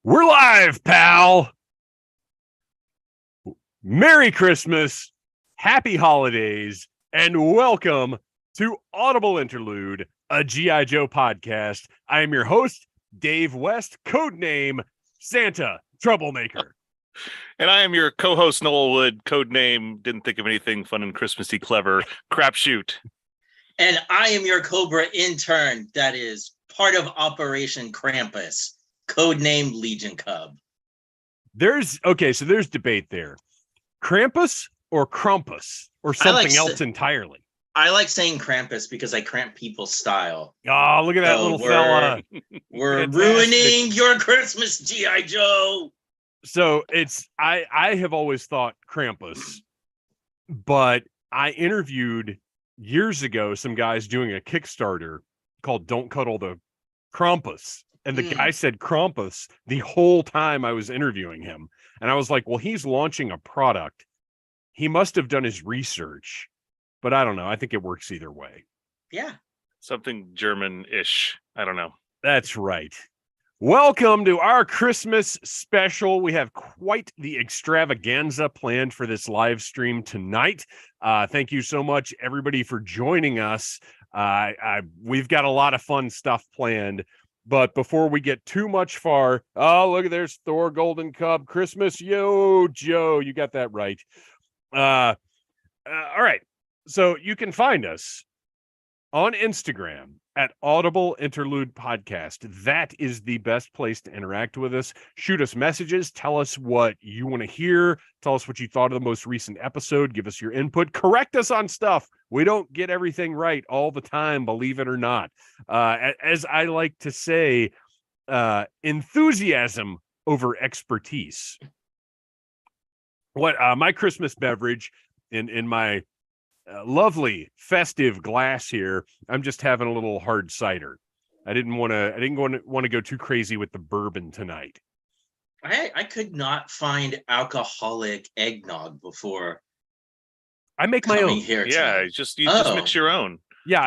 We're live, pal. Merry Christmas, happy holidays, and welcome to Audible Interlude, a G.I. Joe podcast. I am your host, Dave West, codename Santa Troublemaker. And I am your co-host, Noel Wood, codename didn't think of anything fun and Christmassy clever, Crapshoot. And I am your Cobra intern that is part of Operation Krampus, codename Legion Cub. There's debate there. Krampus or Krampus or something else entirely? I like saying Krampus because I cramp people's style. Oh, look at that little fella. We're ruining your Christmas, G.I. Joe. So I have always thought Krampus, but I interviewed years ago some guys doing a Kickstarter called Don't Cuddle the Krampus. And the guy said Krampus the whole time I was interviewing him. And I was like, well, he's launching a product. He must have done his research, but I don't know. I think it works either way. Yeah. Something German-ish. I don't know. That's right. Welcome to our Christmas special. We have quite the extravaganza planned for this live stream tonight. Thank you so much, everybody, for joining us. We've got a lot of fun stuff planned. But before we get too much far, oh, look, there's Thor Golden Cub Christmas. Yo, Joe, you got that right. All right. So you can find us on Instagram at Audible Interlude Podcast. That is the best place to interact with us. Shoot us messages. Tell us what you want to hear. Tell us what you thought of the most recent episode. Give us your input. Correct us on stuff. We don't get everything right all the time, believe it or not. As I like to say, enthusiasm over expertise. What my Christmas beverage in my lovely festive glass here, I'm just having a little hard cider. I didn't want to go too crazy with the bourbon tonight. I could not find alcoholic eggnog before. I make my own. Here yeah, just mix your own. Yeah,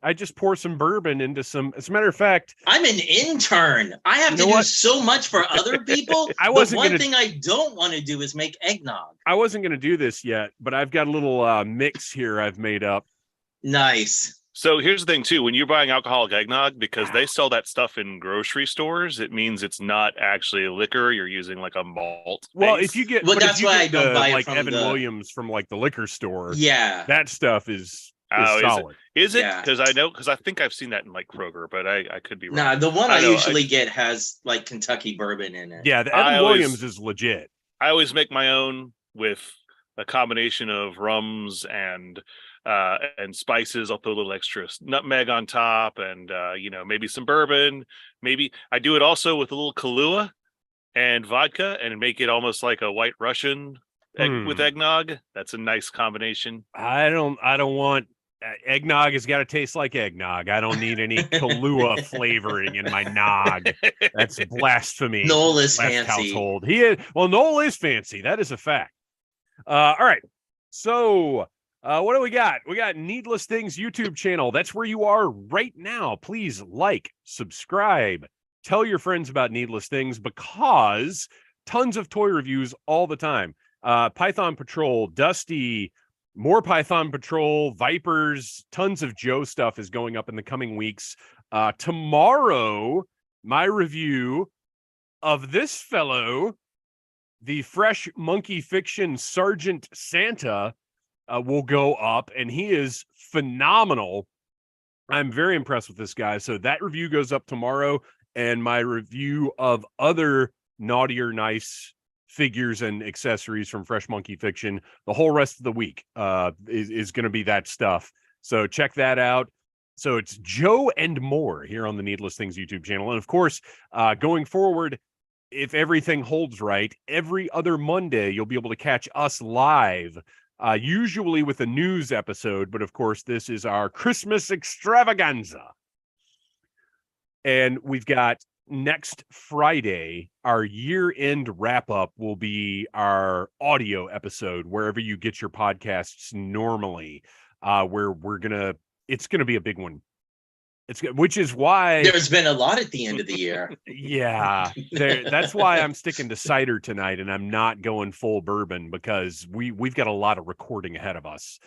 I just pour some bourbon into some. As a matter of fact, I'm an intern. I have to do so much for other people. One thing I don't want to do is make eggnog. I wasn't going to do this yet, but I've got a little mix here I've made up. Nice. So here's the thing too: when you're buying alcoholic eggnog, because they sell that stuff in grocery stores, it means it's not actually liquor. You're using like a malt. Well, base. if you get, that's why I don't buy it like from Evan Williams from like the liquor store. Yeah, that stuff is solid. Is it? Because I think I've seen that in like Kroger, but I could be wrong. Nah, the one I usually get has like Kentucky bourbon in it. Yeah, the Evan Williams is legit. I always make my own with a combination of rums and spices. I'll put a little extra nutmeg on top, and maybe some bourbon. Maybe I do it also with a little Kahlua and vodka, and make it almost like a White Russian with eggnog. That's a nice combination. I don't want. Eggnog has got to taste like eggnog. I don't need any Kahlua flavoring in my nog. That's blasphemy. Noel is fancy. Household. He is. Well, Noel is fancy. That is a fact. All right. So, what do we got? We got Needless Things YouTube channel. That's where you are right now. Please like, subscribe, tell your friends about Needless Things, because tons of toy reviews all the time. Python Patrol, Dusty. More Python Patrol, Vipers, tons of Joe stuff is going up in the coming weeks. Tomorrow, my review of this fellow, the Fresh Monkey Fiction Sergeant Santa, will go up, and he is phenomenal. I'm very impressed with this guy. So that review goes up tomorrow, and my review of other Naughty or Nice figures and accessories from Fresh Monkey Fiction the whole rest of the week is going to be that stuff. So check that out. So it's Joe and more here on the Needless Things YouTube channel. And of course, going forward, if everything holds right, every other Monday, you'll be able to catch us live, usually with a news episode. But of course, this is our Christmas extravaganza. And we've got next Friday, our year-end wrap-up will be our audio episode, wherever you get your podcasts normally, where it's going to be a big one. It's good, which is why There's been a lot at the end of the year. Yeah, that's why I'm sticking to cider tonight, and I'm not going full bourbon because we've got a lot of recording ahead of us.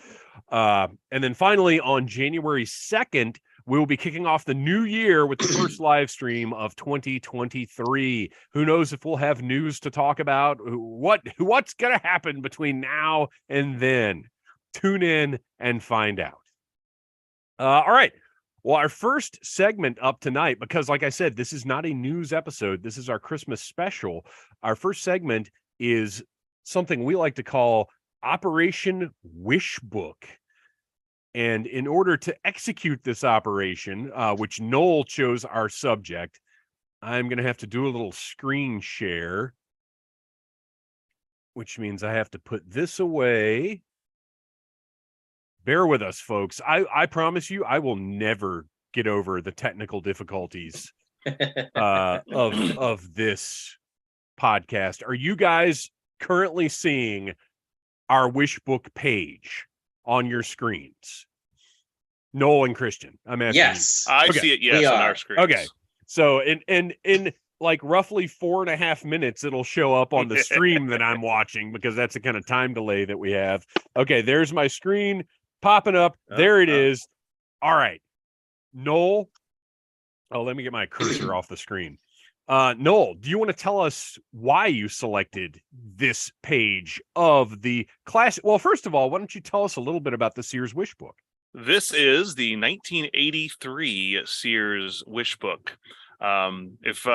And then finally, on January 2nd, we will be kicking off the new year with the first live stream of 2023. Who knows if we'll have news to talk about? What's going to happen between now and then? Tune in and find out. All right. Well, our first segment up tonight, because like I said, this is not a news episode. This is our Christmas special. Our first segment is something we like to call Operation Wishbook. And in order to execute this operation, which Noel chose our subject, I'm going to have to do a little screen share, which means I have to put this away. Bear with us, folks. I promise you, I will never get over the technical difficulties of this podcast. Are you guys currently seeing our Wishbook page on your screens? Noel and Kristian, I'm asking. Yes, I see it. Yes, on our screens. Okay, so in like roughly 4.5 minutes, it'll show up on the stream that I'm watching because that's the kind of time delay that we have. Okay, there's my screen popping up. There it is. All right, Noel. Oh, let me get my cursor off the screen. Noel, do you want to tell us why you selected this page of the class? Well, first of all, why don't you tell us a little bit about the Sears Wishbook? This is the 1983 Sears Wishbook. If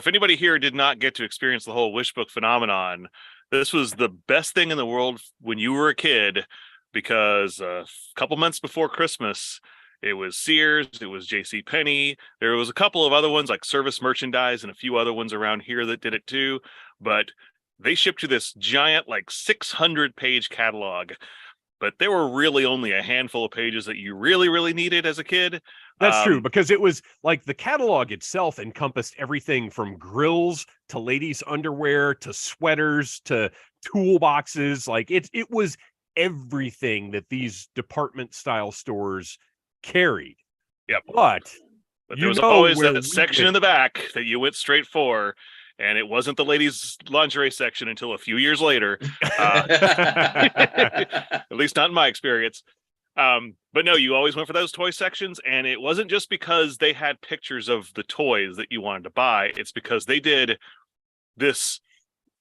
anybody here did not get to experience the whole Wishbook phenomenon, this was the best thing in the world when you were a kid, because a couple months before Christmas, it was Sears, it was JCPenney. There was a couple of other ones like Service Merchandise and a few other ones around here that did it too. But they shipped you this giant, like 600-page catalog. But there were really only a handful of pages that you really, really needed as a kid. That's true, because it was like the catalog itself encompassed everything from grills to ladies' underwear to sweaters to toolboxes. Like it was everything that these department style stores carried. Yep. But there was always that section in the back that you went straight for, and it wasn't the ladies' lingerie section until a few years later. At least not in my experience. But no, you always went for those toy sections, and it wasn't just because they had pictures of the toys that you wanted to buy. It's because they did this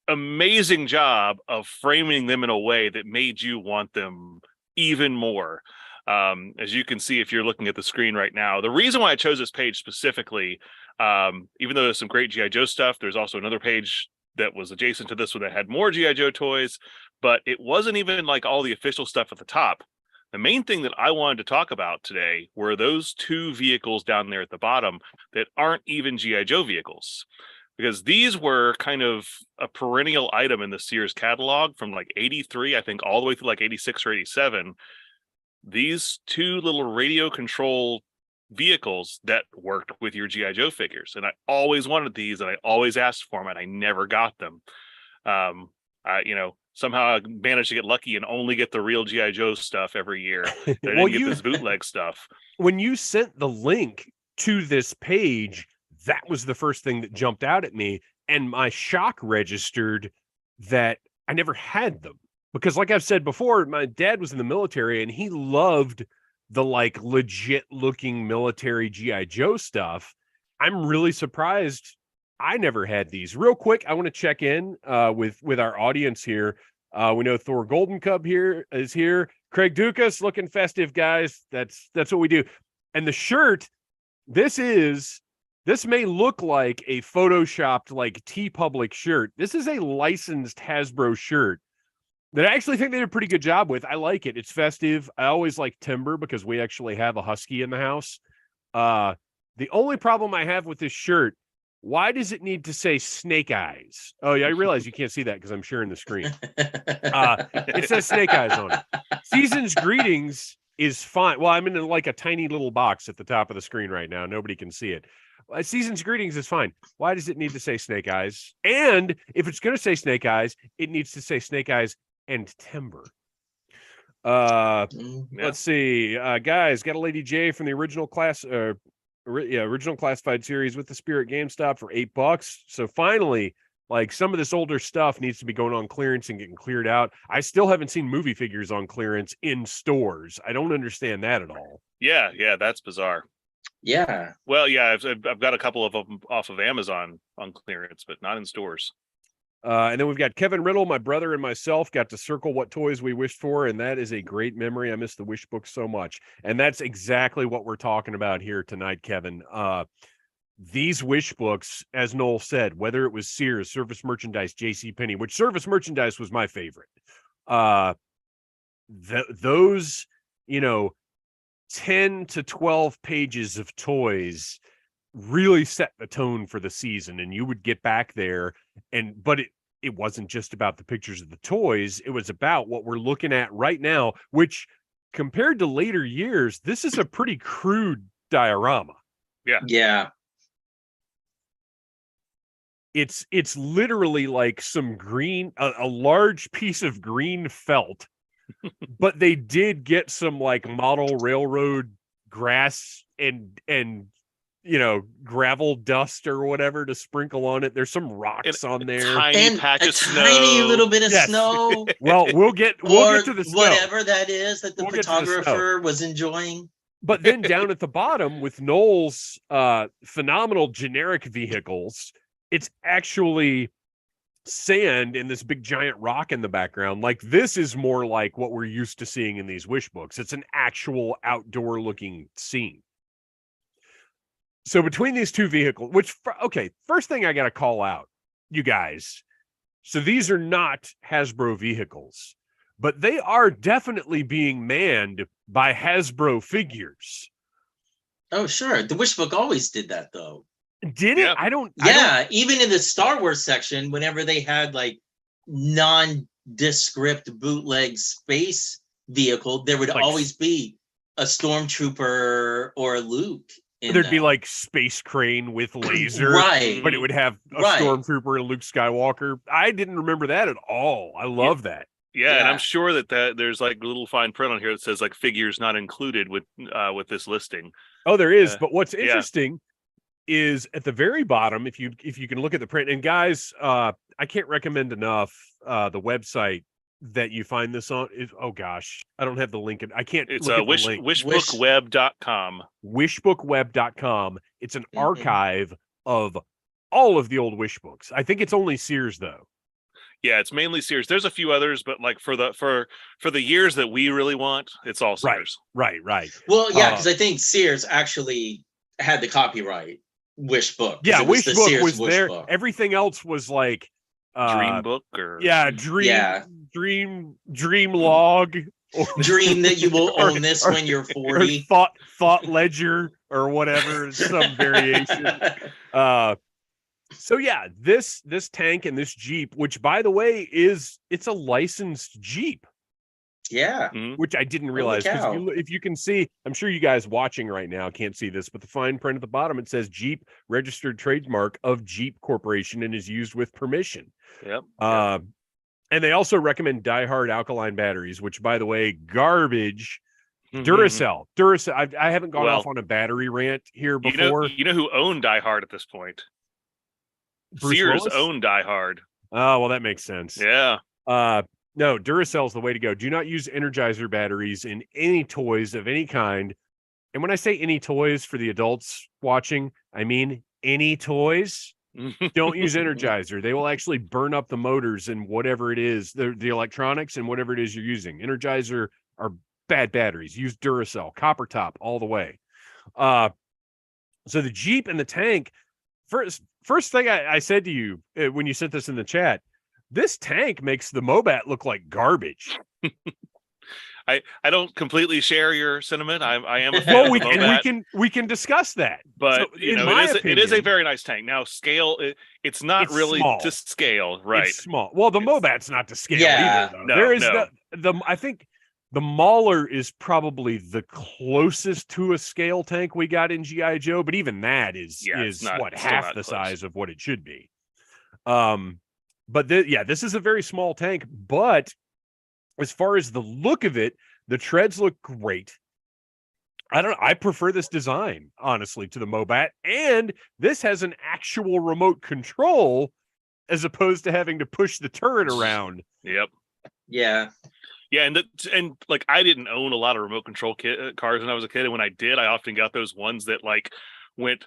amazing job of framing them in a way that made you want them even more. As you can see, if you're looking at the screen right now, the reason why I chose this page specifically, even though there's some great G.I. Joe stuff, there's also another page that was adjacent to this one that had more G.I. Joe toys, but it wasn't even like all the official stuff at the top. The main thing that I wanted to talk about today were those two vehicles down there at the bottom that aren't even G.I. Joe vehicles, because these were kind of a perennial item in the Sears catalog from like 83, I think, all the way through like 86 or 87. These two little radio control vehicles that worked with your G.I. Joe figures. And I always wanted these, and I always asked for them, and I never got them. Somehow I managed to get lucky and only get the real G.I. Joe stuff every year. I didn't get this bootleg stuff. When you sent the link to this page, that was the first thing that jumped out at me. And my shock registered that I never had them. Because like I've said before, my dad was in the military and he loved the like legit looking military G.I. Joe stuff. I'm really surprised I never had these. Real quick, I want to check in with our audience here. We know Thor Golden Cub is here. Craig Dukas looking festive, guys. That's what we do. And the shirt, this may look like a photoshopped like TeePublic shirt. This is a licensed Hasbro shirt that I actually think they did a pretty good job with. I like it. It's festive. I always like timber because we actually have a husky in the house. The only problem I have with this shirt, why does it need to say Snake Eyes? Oh, yeah, I realize you can't see that because I'm sharing the screen. It says Snake Eyes on it. Season's Greetings is fine. Well, I'm in like a tiny little box at the top of the screen right now. Nobody can see it. Season's Greetings is fine. Why does it need to say Snake Eyes? And if it's going to say Snake Eyes, it needs to say Snake Eyes and timber. Let's see. Guys, got a Lady J from the original original classified series with the Spirit GameStop for $8. So finally, like, some of this older stuff needs to be going on clearance and getting cleared out. I still haven't seen movie figures on clearance in stores. I don't understand that at all. Yeah, that's bizarre. Yeah. Well, yeah, I've got a couple of them off of Amazon on clearance, but not in stores. And then we've got Kevin Riddle, my brother, and myself got to circle what toys we wished for, and that is a great memory. I miss the wish book so much. And that's exactly what we're talking about here tonight, Kevin. These wish books, as Noel said, whether it was Sears, Service Merchandise, JCPenney, which Service Merchandise was my favorite. Those, 10 to 12 pages of toys really set the tone for the season, and you would get back there but it wasn't just about the pictures of the toys. It was about what we're looking at right now, which compared to later years, this is a pretty crude diorama. Yeah. It's literally like some green, a large piece of green felt, but they did get some like model railroad grass and gravel dust or whatever to sprinkle on it. There's some rocks on there, tiny patch of snow, tiny little bit of snow. Well, we'll get to the snow. Whatever that is that the photographer was enjoying. But then down at the bottom with Noel's phenomenal generic vehicles, it's actually sand and this big giant rock in the background. Like, this is more like what we're used to seeing in these wish books. It's an actual outdoor looking scene. So between these two vehicles, first thing I got to call out, you guys. So these are not Hasbro vehicles, but they are definitely being manned by Hasbro figures. Oh, sure. The wish book always did that, though. Did it? Yeah. Even in the Star Wars section, whenever they had like nondescript bootleg space vehicle, there would always be a stormtrooper or a Luke. There'd be like Space Crane with laser, right? But it would have a stormtrooper and Luke Skywalker. I didn't remember that at all. I love that. Yeah, and I'm sure that there's like a little fine print on here that says like figures not included with this listing. Oh, there is. But what's interesting is at the very bottom, if you can look at the print, and guys, I can't recommend enough the website that you find this on. Oh gosh, I don't have the link. I can't. It's wishbookweb.com. Wishbookweb.com. It's an archive of all of the old wish books. I think it's only Sears though. Yeah, it's mainly Sears. There's a few others, but like for the years that we really want, it's all Sears. Right. Well, yeah, because I think Sears actually had the copyright wish book. Yeah, wish book was there. Book. Everything else was like dream book or dream log. Dream that you will own this when you're 40. Thought ledger or whatever, some variation. So yeah, this tank and this Jeep, which by the way it's a licensed Jeep. Yeah. Which I didn't realize, because if you can see, I'm sure you guys watching right now can't see this, but the fine print at the bottom, it says Jeep registered trademark of Jeep Corporation and is used with permission. Yep. And they also recommend Die-Hard alkaline batteries, which by the way, garbage. Duracell. I haven't gone off on a battery rant here before. You know who owned Die-Hard at this point? Bruce Sears Willis? owned Die-Hard. Oh, well, that makes sense. Yeah. No, Duracell's the way to go. Do not use Energizer batteries in any toys of any kind. And when I say any toys for the adults watching, I mean any toys. Don't use Energizer. They will actually burn up the motors and whatever it is, the electronics and whatever it is you're using. Energizer are bad batteries. Use Duracell, copper top all the way. So the Jeep and the tank, first thing I said to you when you sent this in the chat, this tank makes the Mobat look like garbage. I don't completely share your sentiment. I am a Well, fan we can discuss that. But so, it is a very nice tank. Now scale, it's not really small. to scale, right? It's small. Well, the Mobat's not to scale either. Though. No, there is I think the Mauler is probably the closest to a scale tank we got in G.I. Joe, but even that is half the size of what it should be. But this is a very small tank, but as far as the look of it, the treads look great. I prefer this design, honestly, to the Mobat. And this has an actual remote control as opposed to having to push the turret around. Yep. Yeah. Yeah, and like I didn't own a lot of remote control cars when I was a kid, and when I did, I often got those ones that like went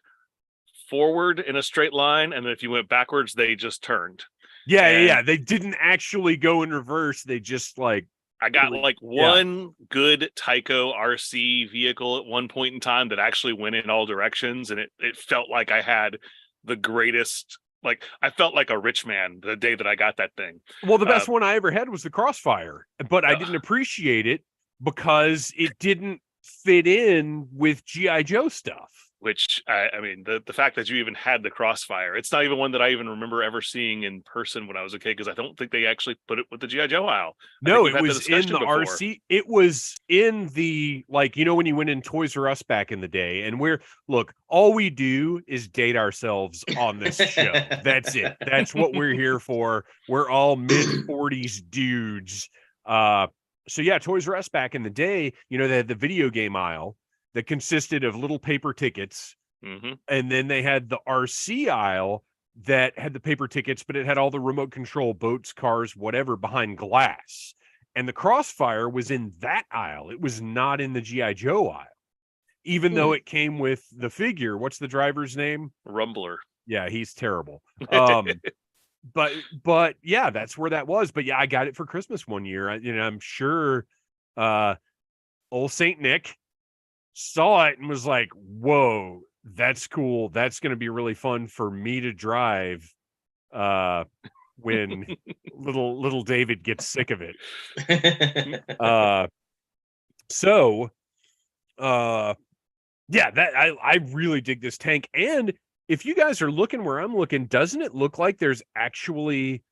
forward in a straight line, and then if you went backwards, they just turned. Yeah. They didn't actually go in reverse. They just like. I got like one good Tyco RC vehicle at one point in time that actually went in all directions, and it felt like I had the greatest. Like I felt like a rich man the day that I got that thing. Well, the best one I ever had was the Crossfire, but I didn't appreciate it because it didn't fit in with G.I. Joe stuff. Which I mean, the fact that you even had the Crossfire, it's not even one that I even remember ever seeing in person when I was a kid, because I don't think they actually put it with the G.I. Joe aisle. No, it was in the RC. It was in the, like, you know, when you went in Toys R Us back in the day, and all we do is date ourselves on this show. That's it. That's what we're here for. We're all mid-40s dudes. So yeah, Toys R Us back in the day, you know, they had the video game aisle that consisted of little paper tickets. Mm-hmm. And then they had the RC aisle that had the paper tickets, but it had all the remote control boats, cars, whatever behind glass. And the Crossfire was in that aisle. It was not in the G.I. Joe aisle, even though it came with the figure. What's the driver's name? Rumbler. Yeah, he's terrible. But yeah, that's where that was. But yeah, I got it for Christmas one year. I'm sure old Saint Nick saw it and was like, whoa, that's cool. That's going to be really fun for me to drive when little David gets sick of it. Yeah, that I really dig this tank. And if you guys are looking where I'm looking, doesn't it look like there's actually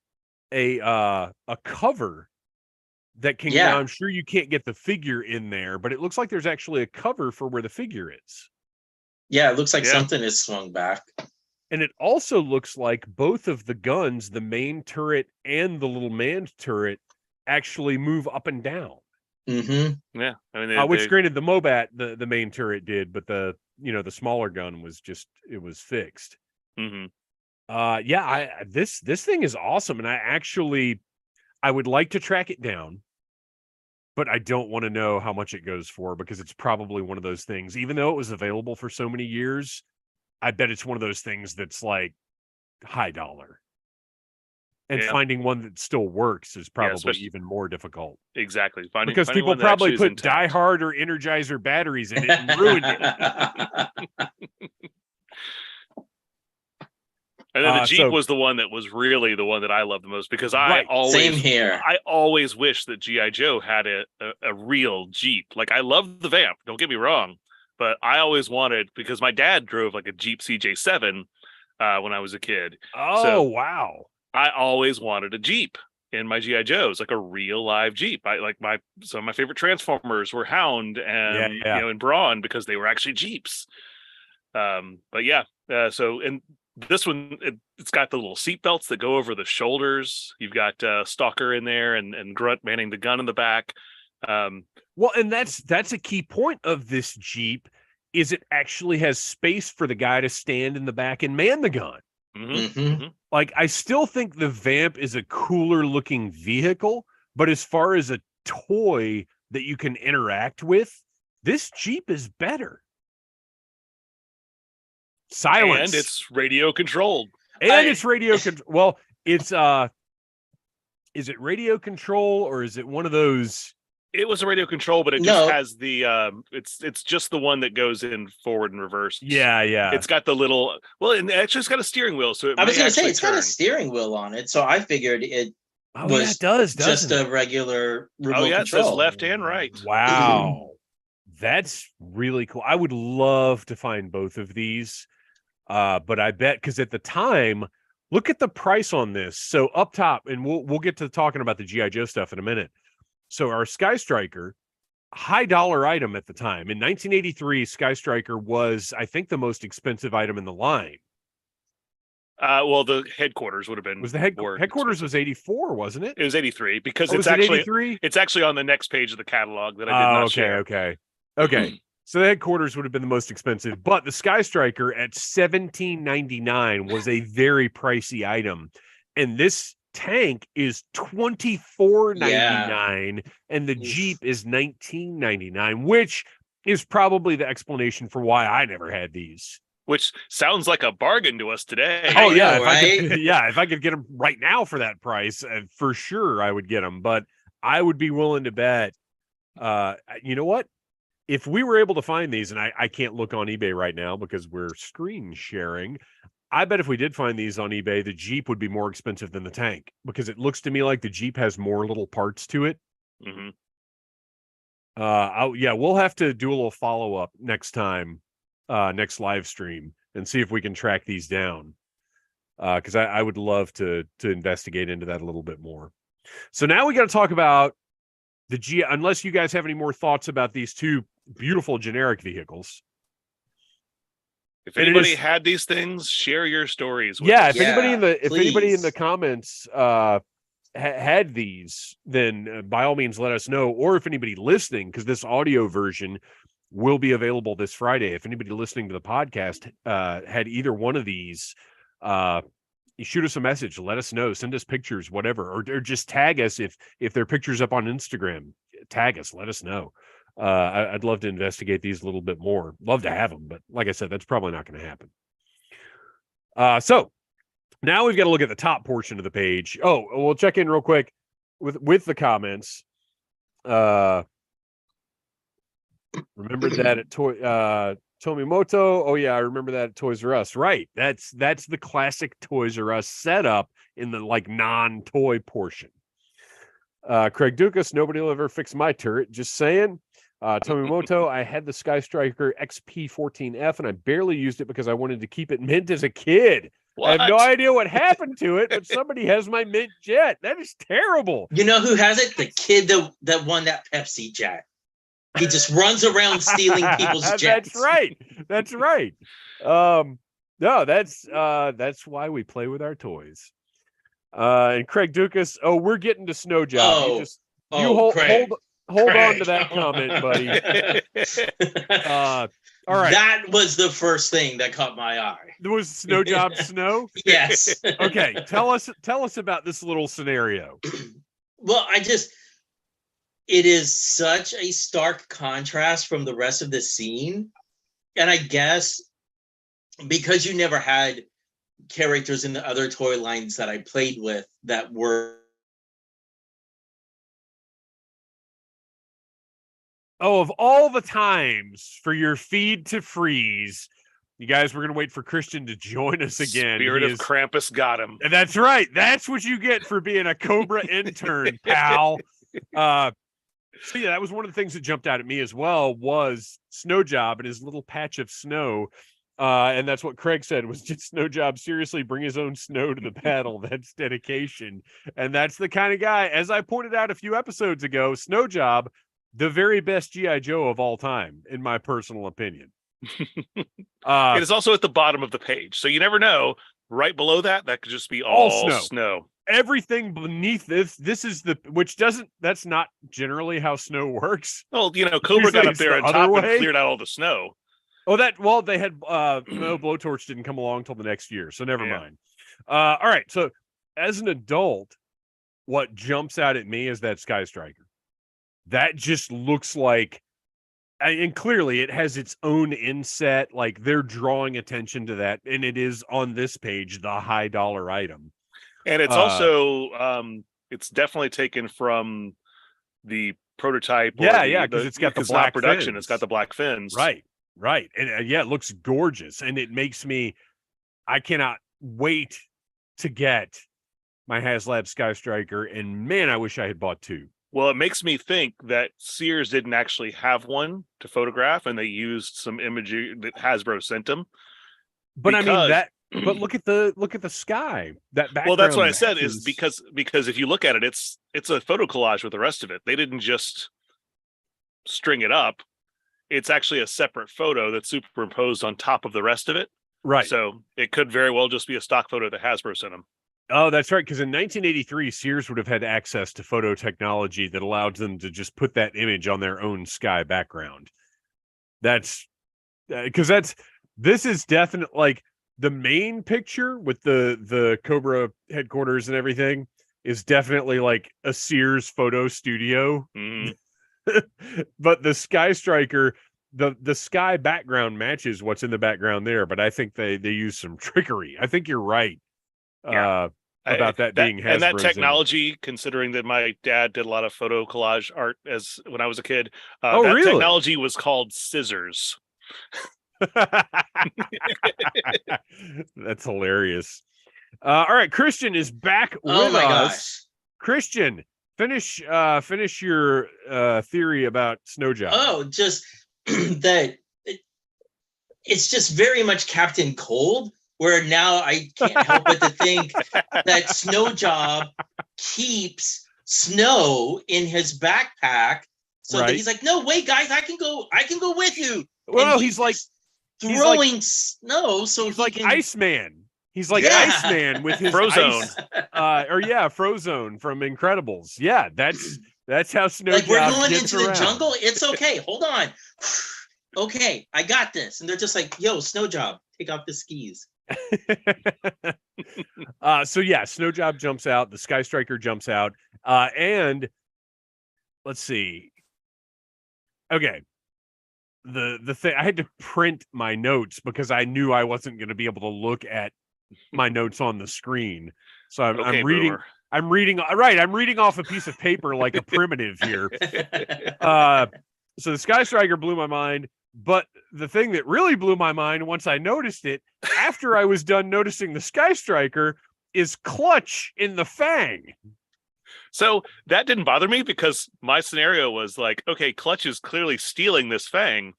a cover that can, I'm sure you can't get the figure in there, but it looks like there's actually a cover for where the figure is. Yeah, it looks like something is swung back. And it also looks like both of the guns, the main turret and the little manned turret, actually move up and down. Mm-hmm. Yeah. I mean, which granted the Mobat, the main turret did, but the smaller gun was it was fixed. Mm-hmm. This thing is awesome. And I would like to track it down, but I don't want to know how much it goes for, because it's probably one of those things, even though it was available for so many years, I bet it's one of those things that's like high dollar. And finding one that still works is probably even more difficult. Exactly. Because people probably put Die Hard or Energizer batteries in it and ruined it. And then the Jeep was the one that was really the one that I loved the most, because I always wish that G.I. Joe had a real Jeep. Like, I love the Vamp, don't get me wrong, but I always wanted, because my dad drove like a Jeep CJ7 when I was a kid. Oh, wow. I always wanted a Jeep in my G.I. Joes, like a real live Jeep. Some of my favorite Transformers were Hound and and Brawn, because they were actually Jeeps. This one, it's got the little seat belts that go over the shoulders. You've got Stalker in there and Grunt manning the gun in the back. Well, and that's a key point of this Jeep, is it actually has space for the guy to stand in the back and man the gun. Mm-hmm. Mm-hmm. Like, I still think the Vamp is a cooler looking vehicle, but as far as a toy that you can interact with, this Jeep is better. Silence. And it's radio controlled. It's radio control. Well, it's is it radio control, or is it one of those? It was a radio control, but it just has the it's just the one that goes in forward and reverse. Yeah. It's got the little, and actually it's got a steering wheel, so I was gonna say it's got a steering wheel on it, so I figured it was just a regular remote control. It says left and right. Wow. That's really cool. I would love to find both of these. But I bet, because at the time, look at the price on this. So up top, and we'll get to talking about the G.I. Joe stuff in a minute. So our Sky Striker, high dollar item at the time. In 1983, Sky Striker was, I think, the most expensive item in the line. Well, the headquarters would have been Was the more headquarters expensive. was 84, wasn't it? It was 83 because Oh, it's was it actually 83? it's actually on the next page of the catalog that I did not share. Okay. So the headquarters would have been the most expensive, but the Sky Striker at $17.99 was a very pricey item, and this tank is $24.99, and the Jeep is $19.99, which is probably the explanation for why I never had these. Which sounds like a bargain to us today. Oh yeah, know, right? If I could get them right now for that price, for sure I would get them. But I would be willing to bet. You know what? If we were able to find these, and I can't look on eBay right now because we're screen sharing, I bet if we did find these on eBay, the Jeep would be more expensive than the tank, because it looks to me like the Jeep has more little parts to it. Mm-hmm. We'll have to do a little follow up next time, next live stream, and see if we can track these down. Because I would love to investigate into that a little bit more. So now we got to talk about the G. Unless you guys have any more thoughts about these two beautiful generic vehicles. If anybody had these things, share your stories. With us. us. If anybody in the comments had these, then by all means let us know. Or if anybody listening, because this audio version will be available this Friday. If anybody listening to the podcast had either one of these, you shoot us a message, let us know, send us pictures, whatever, or just tag us if they're pictures up on Instagram. Tag us, let us know. I'd love to investigate these a little bit more. Love to have them, but like I said, that's probably not going to happen. So now we've got to look at the top portion of the page. Oh, we'll check in real quick with the comments. Remember that at Tomimoto. Oh yeah, I remember that at Toys R Us. Right. That's the classic Toys R Us setup in the like non-toy portion. Craig Dukas, nobody will ever fix my turret. Just saying. Tomimoto, I had the Sky Striker XP14F and I barely used it because I wanted to keep it mint as a kid. What? I have no idea what happened to it, but somebody has my mint jet. That is terrible. You know who has it? The kid that won that Pepsi jet. He just runs around stealing people's jets. That's right. No, that's why we play with our toys. And Craig Dukas, we're getting to Snow Job. Hold on to that comment, buddy. All right. That was the first thing that caught my eye. There was Snow Job Snow? Yes. Okay. Tell us about this little scenario. Well, it is such a stark contrast from the rest of the scene. And I guess because you never had characters in the other toy lines that I played with that were. Oh, of all the times for your feed to freeze, you guys were going to wait for Kristian to join us again. Spirit of Krampus got him. That's right. That's what you get for being a Cobra intern, pal. So yeah, that was one of the things that jumped out at me as well, was Snow Job and his little patch of snow. And that's what Craig said, was just Snow Job seriously bring his own snow to the battle. That's dedication. And that's the kind of guy, as I pointed out a few episodes ago, Snow Job, the very best G.I. Joe of all time, in my personal opinion. It is also at the bottom of the page, so you never know. Right below that could just be all snow. Everything beneath this is that's not generally how snow works. Well, Cobra got up there on top and cleared out all the snow. Oh, they had no, Blowtorch didn't come along till the next year, so never mind. All right, so as an adult, what jumps out at me is that Sky Striker. That just looks like, and clearly it has its own inset, like they're drawing attention to that, and it is on this page the high dollar item. And it's also it's definitely taken from the prototype. Yeah, because it's got the black production. fins. It's got the black fins. Right. And it looks gorgeous, and it makes me, I cannot wait to get my HasLab Sky Striker, and man, I wish I had bought two. Well, it makes me think that Sears didn't actually have one to photograph, and they used some imagery that Hasbro sent them. But I mean that. But look at the sky. That background. Well, that's what I said. Is because if you look at it, it's a photo collage with the rest of it. They didn't just string it up. It's actually a separate photo that's superimposed on top of the rest of it. Right. So it could very well just be a stock photo that Hasbro sent him. Oh, that's right. Because in 1983, Sears would have had access to photo technology that allowed them to just put that image on their own sky background. That's because this is definitely like the main picture with the Cobra headquarters and everything is definitely like a Sears photo studio. Mhm. But the Sky Striker, the sky background matches what's in the background there, but I think they use some trickery. I think you're right. Yeah. About that being Hasbro's and that image. technology, considering that my dad did a lot of photo collage art as when I was a kid, Oh, that really? technology was called scissors. That's hilarious. All right, Kristian is back with Oh my us. gosh. Kristian, finish your theory about Snowjob. Oh, just that it's just very much Captain Cold, where now I can't help but to think that Snowjob keeps snow in his backpack so that Right. he's like, no, wait, guys, I can go with you. Well, And he's like throwing snow, so he's he like can... Iceman. He's like Yeah. Iceman with his Frozone. Frozone from Incredibles. Yeah, that's how Snowjob like, we're going gets into around. the jungle. It's okay. Hold on. Okay, I got this. And they're just like, yo, Snowjob, take off the skis. So yeah, Snowjob jumps out, the Sky Striker jumps out, and let's see. Okay. The thing, I had to print my notes because I knew I wasn't going to be able to look at my notes on the screen. So I'm reading. Boomer. I'm reading off a piece of paper like a primitive here. So the Sky Striker blew my mind, but the thing that really blew my mind once I noticed it, after I was done noticing the Sky Striker, is Clutch in the Fang. So that didn't bother me because my scenario was like, okay, Clutch is clearly stealing this Fang,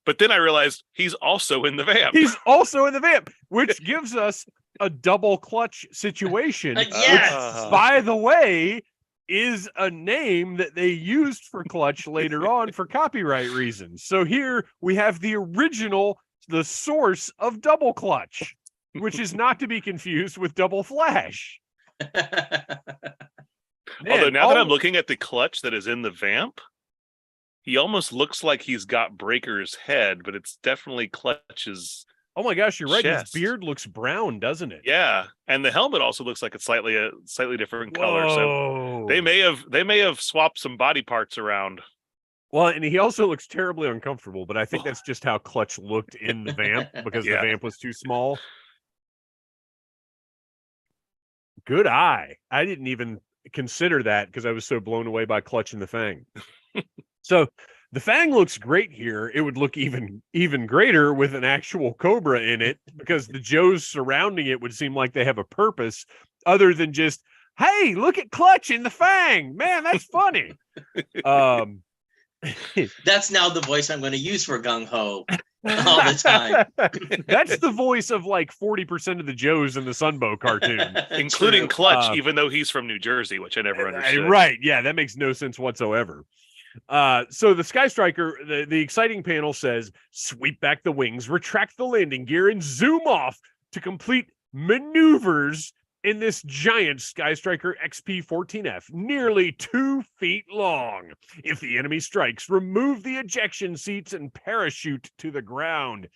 but then I realized he's also in the vamp. He's also in the vamp, which gives us a double Clutch situation. Yes. Which, by the way, is a name that they used for Clutch later on for copyright reasons. So here we have the source of Double Clutch, which is not to be confused with Double Flash. Although now that I'm looking at the Clutch that is in the vamp, he almost looks like he's got Breaker's head, but it's definitely Clutch's. Oh my gosh, you're right. Chest. His beard looks brown, doesn't it? Yeah, and the helmet also looks like it's slightly different color. So Whoa. they may have swapped some body parts around. Well, and he also looks terribly uncomfortable, but I think that's just how Clutch looked in the vamp because the vamp was too small. Good eye. I didn't even consider that because I was so blown away by Clutch and the Fang. So the Fang looks great here. It would look even greater with an actual Cobra in it because the Joes surrounding it would seem like they have a purpose other than just, hey, look at Clutch in the Fang. Man, that's funny. That's now the voice I'm going to use for Gung Ho all the time. That's the voice of like 40% of the Joes in the Sunbow cartoon, including Clutch, even though he's from New Jersey, which I never understood. Right? Yeah, that makes no sense whatsoever. So the Sky Striker, the exciting panel says, "Sweep back the wings, retract the landing gear, and zoom off to complete maneuvers in this giant Sky Striker XP-14F, nearly 2 feet long. If the enemy strikes, remove the ejection seats and parachute to the ground."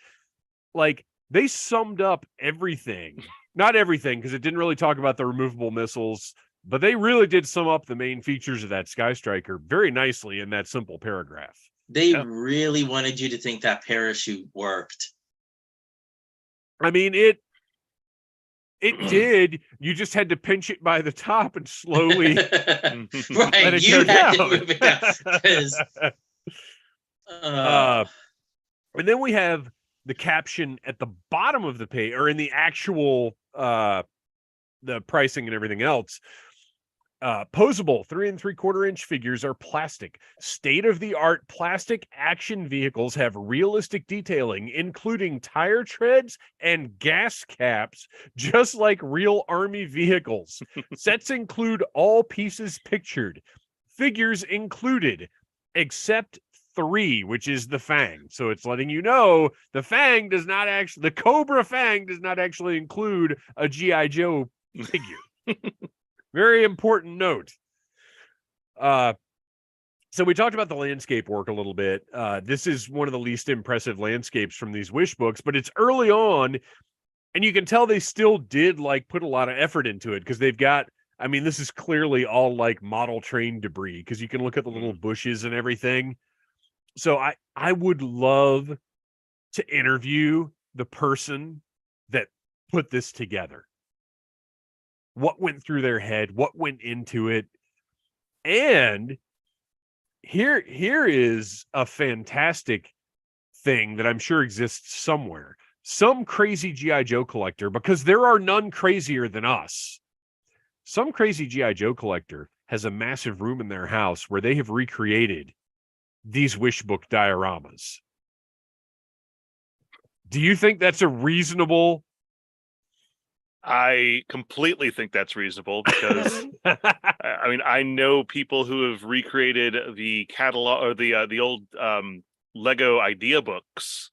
Like, they summed up everything. Not everything, because it didn't really talk about the removable missiles, but they really did sum up the main features of that Sky Striker very nicely in that simple paragraph. They really wanted you to think that parachute worked. I mean, it did. You just had to pinch it by the top and slowly right. let it You go had down. to move it down. And then we have the caption at the bottom of the page, or in the actual the pricing and everything else. Posable 3 3/4-inch figures are plastic. State-of-the-art plastic action vehicles have realistic detailing, including tire treads and gas caps, just like real Army vehicles. Sets include all pieces pictured. Figures included, except 3, which is the Fang. So it's letting you know the Fang does not actually, the Cobra Fang does not actually include a G.I. Joe figure. Very important note. So we talked about the landscape work a little bit. This is one of the least impressive landscapes from these Wish books, but it's early on, and you can tell they still did like put a lot of effort into it because they've got, I mean, this is clearly all like model train debris because you can look at the little bushes and everything. So I would love to interview the person that put this together. What went through their head? What went into it? And here is a fantastic thing that I'm sure exists somewhere. Some crazy G.I. Joe collector, because there are none crazier than us. Some crazy G.I. Joe collector has a massive room in their house where they have recreated these Wish book dioramas. Do you think that's a reasonable? I completely think that's reasonable because I mean, I know people who have recreated the catalog or the old Lego idea books.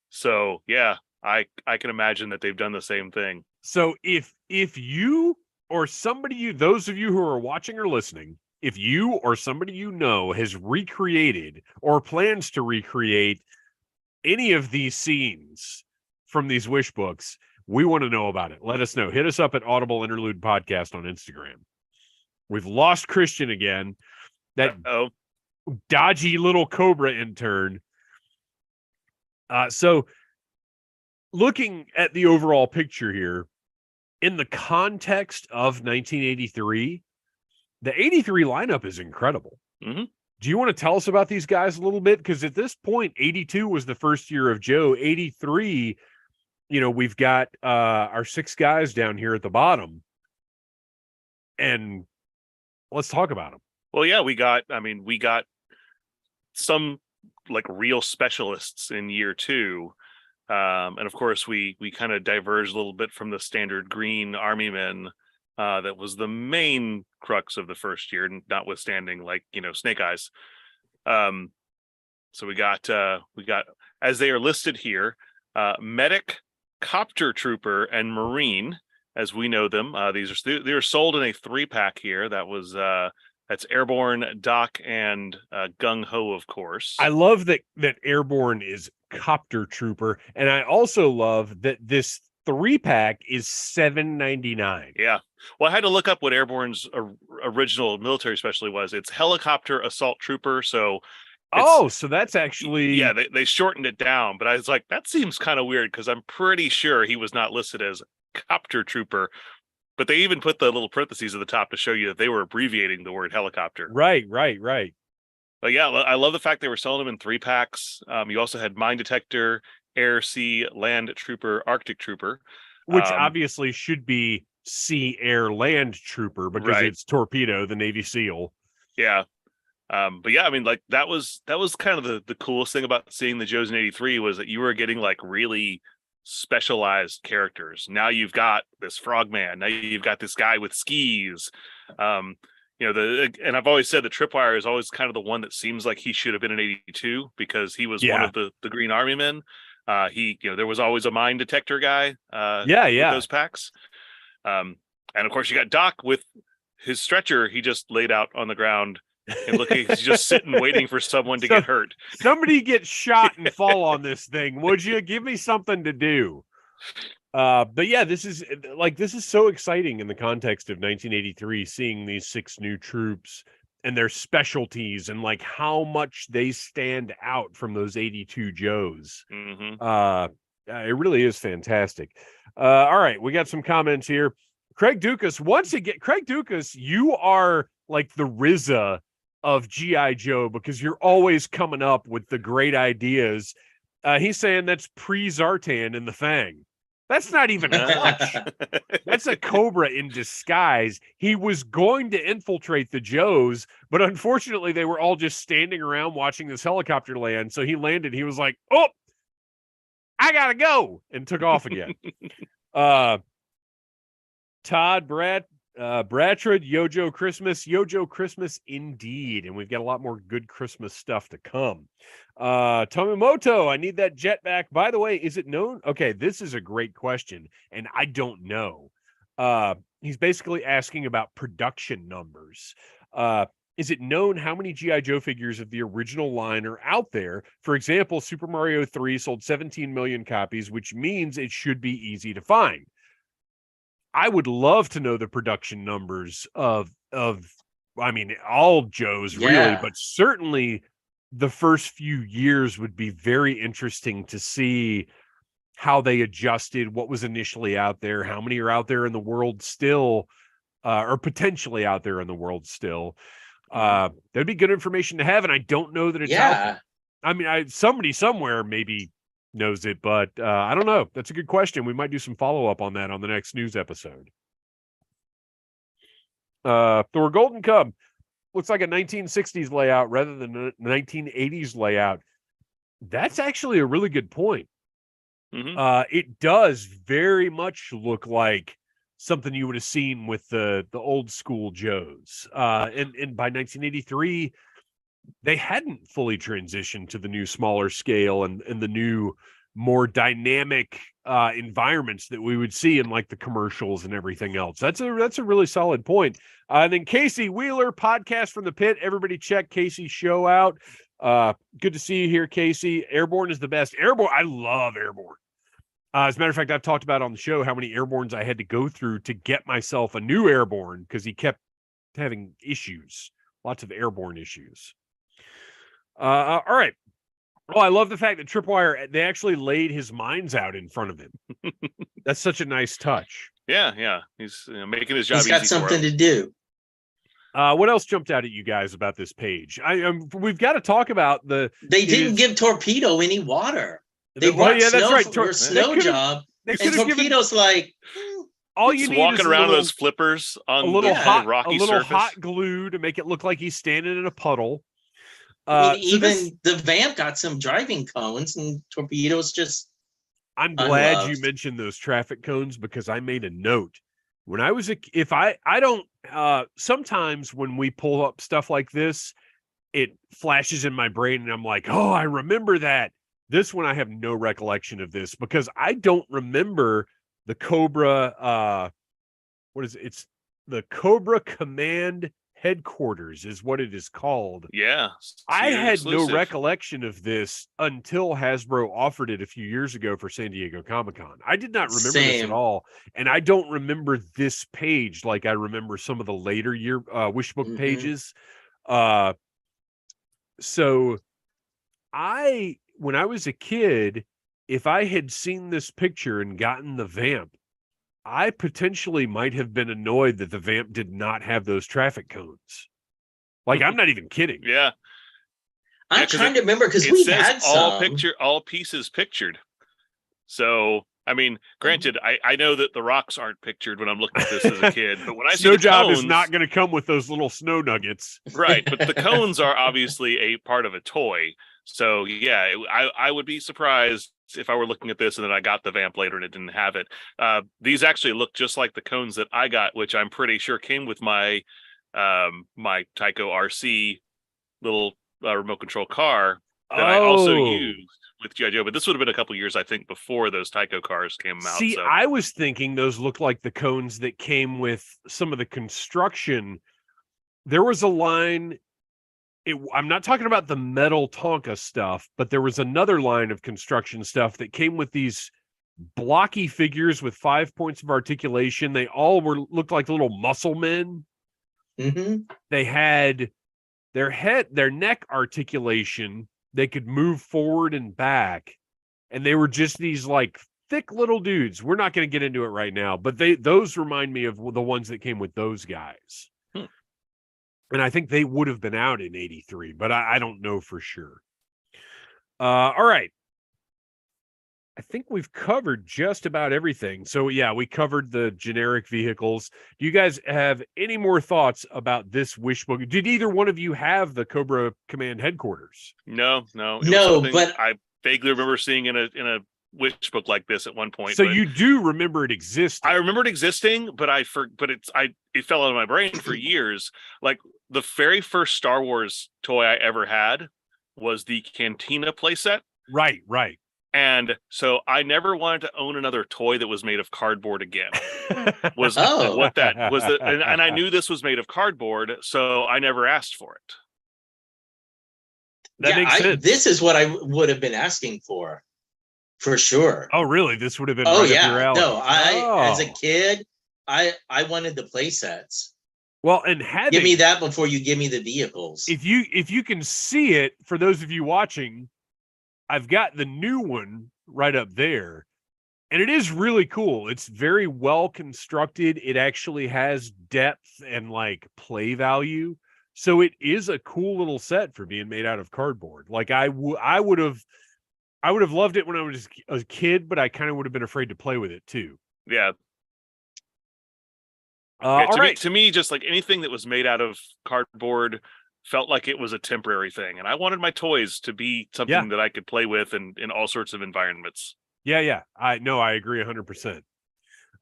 So yeah, I can imagine that they've done the same thing. So if you or somebody those of you who are watching or listening, if you or somebody you know has recreated or plans to recreate any of these scenes from these Wish books, we want to know about it. Let us know. Hit us up at Audible Interlude Podcast on Instagram. We've lost Kristian again. That dodgy little Cobra intern. So looking at the overall picture here, in the context of 1983, the 83 lineup is incredible. Mm-hmm. Do you want to tell us about these guys a little bit? Because at this point, 82 was the first year of Joe. 83, we've got our 6 guys down here at the bottom. And let's talk about them. Well, yeah, we got some like real specialists in year 2. And of course, we kind of diverged a little bit from the standard green army men. That was the main crux of the first year, notwithstanding Snake Eyes. So we got as they are listed here, medic, copter trooper, and marine, as we know them. They're sold in a 3-pack here. That's Airborne, Doc, and Gung Ho, of course. I love that Airborne is copter trooper, and I also love that this 3-pack is $7.99. Yeah. Well, I had to look up what Airborne's original military specialty was. It's helicopter assault trooper. So so that's actually they shortened it down, but I was like, that seems kind of weird because I'm pretty sure he was not listed as copter trooper. But they even put the little parentheses at the top to show you that they were abbreviating the word helicopter. Right. But yeah, I love the fact they were selling them in 3-packs. You also had mine detector, air, sea, land trooper, Arctic trooper, which obviously should be sea, air, land trooper because it's torpedo, the Navy SEAL. Yeah. But yeah, I mean, like that was kind of the coolest thing about seeing the Joes in 83 was that you were getting like really specialized characters. Now you've got this frogman. Now you've got this guy with skis. And I've always said the Tripwire is always kind of the one that seems like he should have been in 82 because he was one of the Green Army men. There was always a mine detector guy. With those packs. And of course you got Doc with his stretcher. He just laid out on the ground and he's just sitting waiting for someone to get hurt. Somebody get shot and fall on this thing. Would you give me something to do? But yeah, this is so exciting in the context of 1983, seeing these 6 new troops and their specialties and like how much they stand out from those 82 Joes. Mm-hmm. It really is fantastic. All right, we got some comments here. Craig Dukas, once again, you are like the RZA of G.I. Joe because you're always coming up with the great ideas. He's saying that's pre-Zartan in the Fang. That's not even a clutch. That's a Cobra in disguise. He was going to infiltrate the Joes, but unfortunately they were all just standing around watching this helicopter land. So he landed. He was like, oh, I gotta go, and took off again. Todd Bratchard, Yojo Christmas indeed. And we've got a lot more good Christmas stuff to come. Tomomoto, I need that jet back. By the way, is it known? Okay, this is a great question, and I don't know. He's basically asking about production numbers. Is it known how many G.I. Joe figures of the original line are out there? For example, Super Mario 3 sold 17 million copies, which means it should be easy to find. I would love to know the production numbers of I mean, all Joes really, but certainly the first few years would be very interesting to see how they adjusted, what was initially out there, how many are out there in the world still, or potentially out there in the world still. That'd be good information to have, and I don't know that it's out there. I mean, somebody somewhere maybe knows it, but I don't know. That's a good question. We might do some follow-up on that on the next news episode. Thor Golden Cub looks like a 1960s layout rather than a 1980s layout. That's actually a really good point. It does very much look like something you would have seen with the old school Joes. And by 1983, they hadn't fully transitioned to the new smaller scale and the new, more dynamic environments that we would see in like the commercials and everything else. That's a really solid point. And then Casey Wheeler, Podcast from the Pit. Everybody check Casey's show out. Good to see you here, Casey. Airborne is the best. Airborne, I love Airborne. As a matter of fact, I've talked about on the show how many Airbornes I had to go through to get myself a new Airborne because he kept having issues, lots of Airborne issues. All right. Oh, I love the fact that Tripwire, they actually laid his mines out in front of him. That's such a nice touch. Yeah. He's making his job easy. He's got something to do. What else jumped out at you guys about this page? We've got to talk about They didn't give Torpedo any water. They brought that's right. Snow Job, and Torpedo's like, all you need walking is around those flippers on a little the rocky surface. Hot glue to make it look like he's standing in a puddle. The Vamp got some driving cones, and Torpedo's just. I'm glad you mentioned those traffic cones because I made a note when I was sometimes when we pull up stuff like this, it flashes in my brain and I'm like, oh, I remember that. This one, I have no recollection of this because I don't remember the Cobra. What is it? It's the Cobra Command Headquarters is what it is called. Yeah. I had no recollection of this until Hasbro offered it a few years ago for San Diego Comic-Con. I did not remember this at all. And I don't remember this page like I remember some of the later year Wishbook pages. So when I was a kid, if I had seen this picture and gotten the Vamp, I potentially might have been annoyed that the Vamp did not have those traffic cones. Like, I'm not even kidding. Yeah. I'm trying to remember because we had all pieces pictured. So, I mean, granted, I know that the rocks aren't pictured when I'm looking at this as a kid, but when I see Snow the Job cones, is not going to come with those little snow nuggets. Right, but the cones are obviously a part of a toy. So, yeah, I would be surprised if I were looking at this and then I got the Vamp later and it didn't have it. These actually look just like the cones that I got, which I'm pretty sure came with my my Tyco RC little remote control car that I also used with G.I. Joe. But this would have been a couple years, I think, before those Tyco cars came out. See, I was thinking those looked like the cones that came with some of the construction. There was a line... I'm not talking about the metal Tonka stuff, but there was another line of construction stuff that came with these blocky figures with 5 points of articulation. They all looked like little muscle men. They had their neck articulation. They could move forward and back, and they were just these like thick little dudes. We're not going to get into it right now, but those remind me of the ones that came with those guys. And I think they would have been out in 83, but I don't know for sure. All right. I think we've covered just about everything. So, yeah, we covered the generic vehicles. Do you guys have any more thoughts about this Wishbook? Did either one of you have the Cobra Command Headquarters? No. No, but I vaguely remember seeing in a wish book like this at one point. So but you do remember it existed. I remembered existing, but it fell out of my brain for years. Like the very first Star Wars toy I ever had was the Cantina playset. Right. And so I never wanted to own another toy that was made of cardboard again. Was Oh. what that was, and I knew this was made of cardboard, so I never asked for it. That makes sense. This is what I would have been asking for sure. Oh, really? This would have been Oh right yeah. up your alley. No, as a kid, I wanted the play sets. Well, and Give me that before you give me the vehicles. If you can see it, for those of you watching, I've got the new one right up there, and it is really cool. It's very well constructed. It actually has depth and like play value. So it is a cool little set for being made out of cardboard. Like I would have loved it when I was a kid, but I kind of would have been afraid to play with it too. Yeah. To me, just like anything that was made out of cardboard felt like it was a temporary thing, and I wanted my toys to be something that I could play with in all sorts of environments. Yeah. I agree 100%.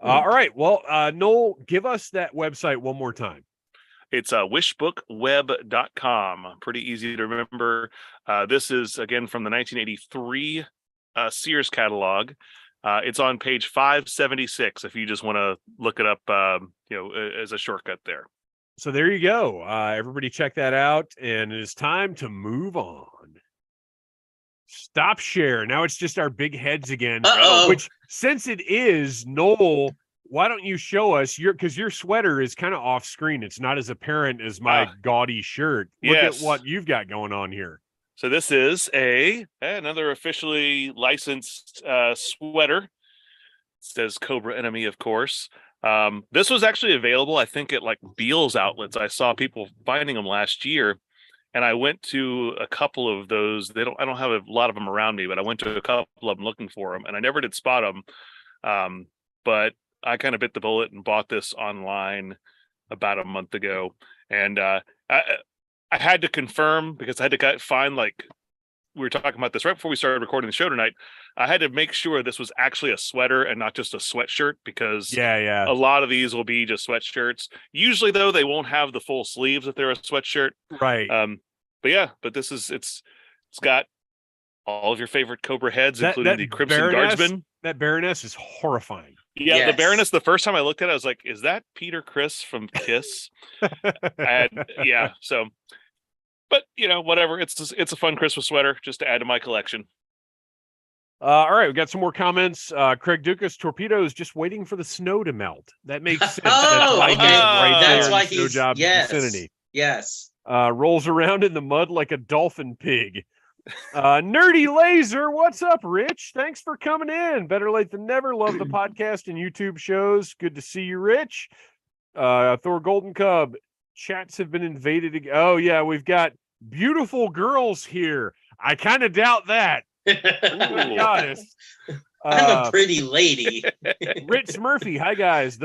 All right. Well, Noel, give us that website one more time. It's wishbookweb.com. Pretty easy to remember. This is, again, from the 1983 Sears catalog. It's on page 576 if you just want to look it up, as a shortcut there. So there you go. Everybody check that out. And it is time to move on. Stop share. Now it's just our big heads again. Which, since it is, Noel, why don't you show us because your sweater is kind of off screen. It's not as apparent as my gaudy shirt. Look at what you've got going on here. So this is another officially licensed sweater. It says Cobra Enemy, of course. This was actually available, I think, at like Beal's outlets. I saw people finding them last year, and I went to a couple of those. I don't have a lot of them around me, but I went to a couple of them looking for them, and I never did spot them. But I kind of bit the bullet and bought this online about a month ago, and I had to confirm because I had to find, like, we were talking about this right before we started recording the show tonight. I had to make sure this was actually a sweater and not just a sweatshirt, because a lot of these will be just sweatshirts. Usually, though, they won't have the full sleeves if they're a sweatshirt. Right. But this is it's got all of your favorite Cobra heads, including the Crimson Guardsman. That Baroness is horrifying. Yeah, yes. The Baroness, the first time I looked at it, I was like, is that Peter Criss from Kiss? So, but, whatever. It's a fun Christmas sweater just to add to my collection. All right, we got some more comments. Craig Dukas, Torpedo is just waiting for the snow to melt. That makes sense. That's why he's right there in the snow job vicinity. Yes. Rolls around in the mud like a dolphin pig. Nerdy Laser, what's up, Rich? Thanks for coming in. Better late than never. Love the podcast and YouTube shows. Good to see you, Rich. Thor Golden Cub, chats have been invaded again. Oh yeah, we've got beautiful girls here. I kind of doubt that. To be honest. I'm a pretty lady. Rich Murphy, hi guys.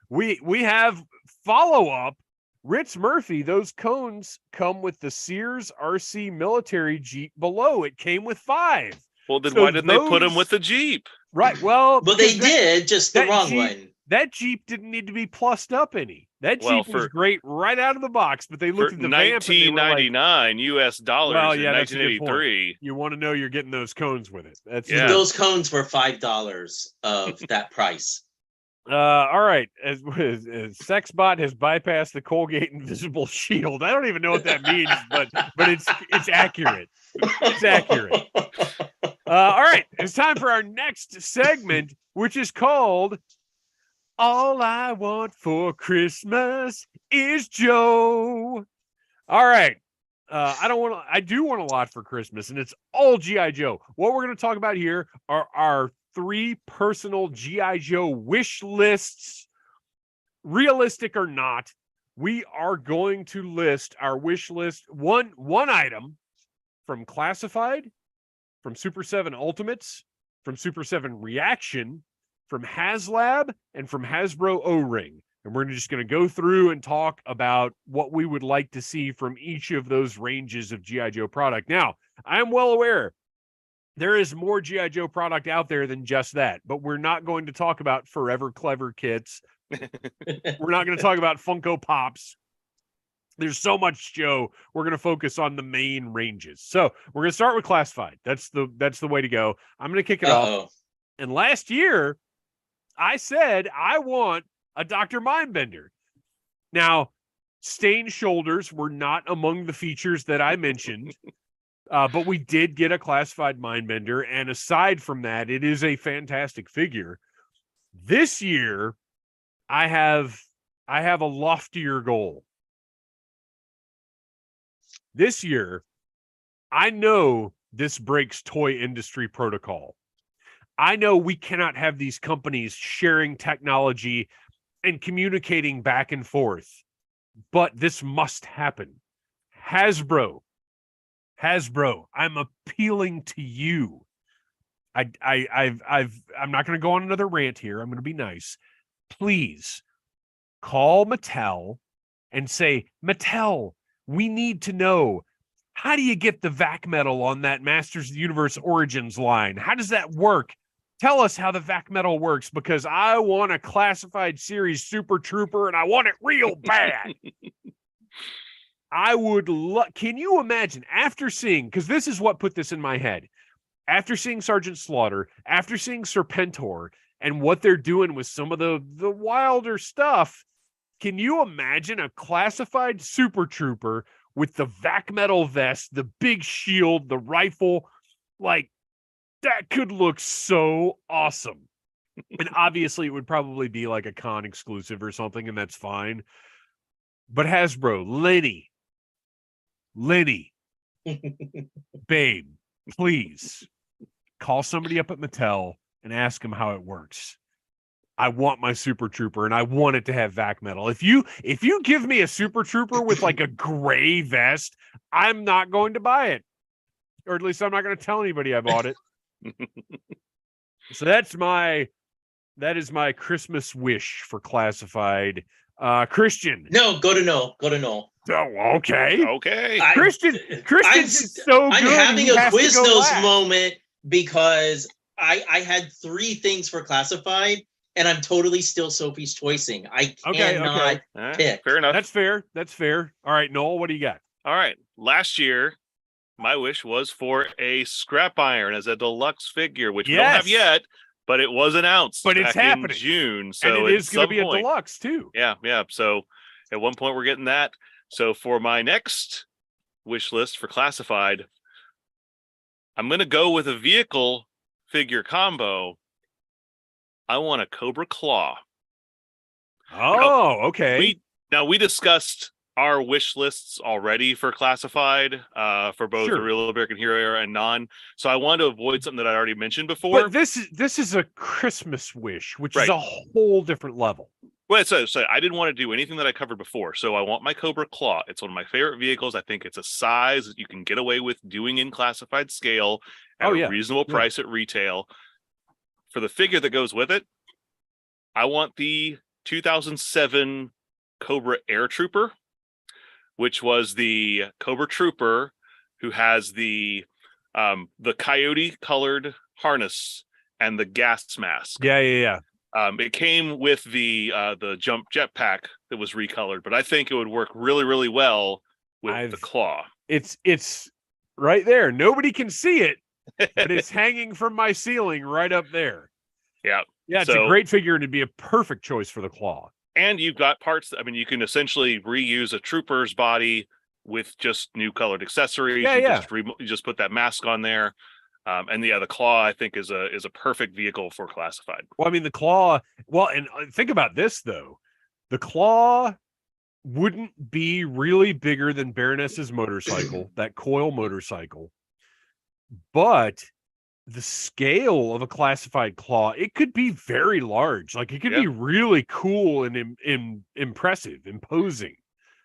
We have follow-up. Rich Murphy, those cones come with the Sears RC military Jeep below. It came with 5. Well, then why didn't they put them with the Jeep? Right. Well, they did, just the wrong one. That Jeep didn't need to be plussed up any. That Jeep was great right out of the box, but they looked at the vamp and they were like, $19.99 US dollars in 1983. You want to know you're getting those cones with it. Those cones were $5 of that price. All right. As Sexbot has bypassed the Colgate Invisible Shield. I don't even know what that means, but it's accurate. It's accurate. All right. It's time for our next segment, which is called All I Want for Christmas is Joe. All right. I do want a lot for Christmas, and it's all G.I. Joe. What we're going to talk about here are our 3 personal G.I. Joe wish lists. Realistic or not, we are going to list our wish list one item from Classified, from Super 7 Ultimates, from Super 7 Reaction, from HasLab, and from Hasbro O-Ring. And we're just going to go through and talk about what we would like to see from each of those ranges of G.I. Joe product. Now, I am well aware there is more G.I. Joe product out there than just that, but we're not going to talk about Forever Clever kits. We're not going to talk about Funko Pops. There's so much Joe. We're going to focus on the main ranges. So we're going to start with classified. That's the way to go. I'm going to kick it off. And last year, I said I want a Dr. Mindbender. Now, stained shoulders were not among the features that I mentioned. But we did get a classified Mindbender, and aside from that, it is a fantastic figure. This year, I have a loftier goal. This year, I know this breaks toy industry protocol. I know we cannot have these companies sharing technology and communicating back and forth, but this must happen. Hasbro, I'm appealing to you. I'm not going to go on another rant here. I'm going to be nice. Please call Mattel and say, Mattel, we need to know, how do you get the vac metal on that Masters of the Universe Origins line? How does that work? Tell us how the vac metal works, because I want a classified series Super Trooper and I want it real bad. I would can you imagine, after seeing, because this is what put this in my head, after seeing Sergeant Slaughter, after seeing Serpentor, and what they're doing with some of the wilder stuff, can you imagine a classified Super Trooper with the vac metal vest, the big shield, the rifle? Like, that could look so awesome. And obviously it would probably be like a con exclusive or something, and that's fine. But Hasbro, Lenny, babe, please call somebody up at Mattel and ask them how it works. I want my Super Trooper, and I want it to have vac metal. If you give me a Super Trooper with like a gray vest, I'm not going to buy it. Or at least I'm not going to tell anybody I bought it. So that is my Christmas wish for classified. Kristian. No, go to Noel. Oh, okay. Okay. Kristian's so good. I'm having a Quiznos moment because I had 3 things for classified, and I'm totally still Sophie's choicing. I cannot pick. Fair enough. That's fair. All right, Noel, what do you got? All right. Last year, my wish was for a scrap iron as a deluxe figure, which we don't have yet, but it was announced. But it's happening in June. So and it is going to be a deluxe too. Yeah. So at one point we're getting that. So for my next wish list for classified, I'm going to go with a vehicle figure combo. I want a Cobra Claw. Oh, okay. We discussed our wish lists already for classified, for both the Real American Hero era and non. So I wanted to avoid something that I already mentioned before. But this is a Christmas wish, which is a whole different level. Well, so I didn't want to do anything that I covered before. So I want my Cobra Claw. It's one of my favorite vehicles. I think it's a size that you can get away with doing in classified scale at a reasonable price at retail. For the figure that goes with it, I want the 2007 Cobra Air Trooper, which was the Cobra Trooper who has the coyote colored harness and the gas mask. Yeah. It came with the jump jetpack that was recolored, but I think it would work really, really well with the claw. It's right there. Nobody can see it, but it's hanging from my ceiling right up there. Yeah. Yeah, it's a great figure, and it'd be a perfect choice for the claw. And you've got parts. I mean, you can essentially reuse a trooper's body with just new colored accessories. You just put that mask on there. And the claw, I think, is a perfect vehicle for classified. Well, I mean, the claw. Well, and think about this though, the claw wouldn't be really bigger than Baroness's motorcycle, that coil motorcycle, but the scale of a classified claw, it could be very large. Like, it could be really cool and impressive, imposing.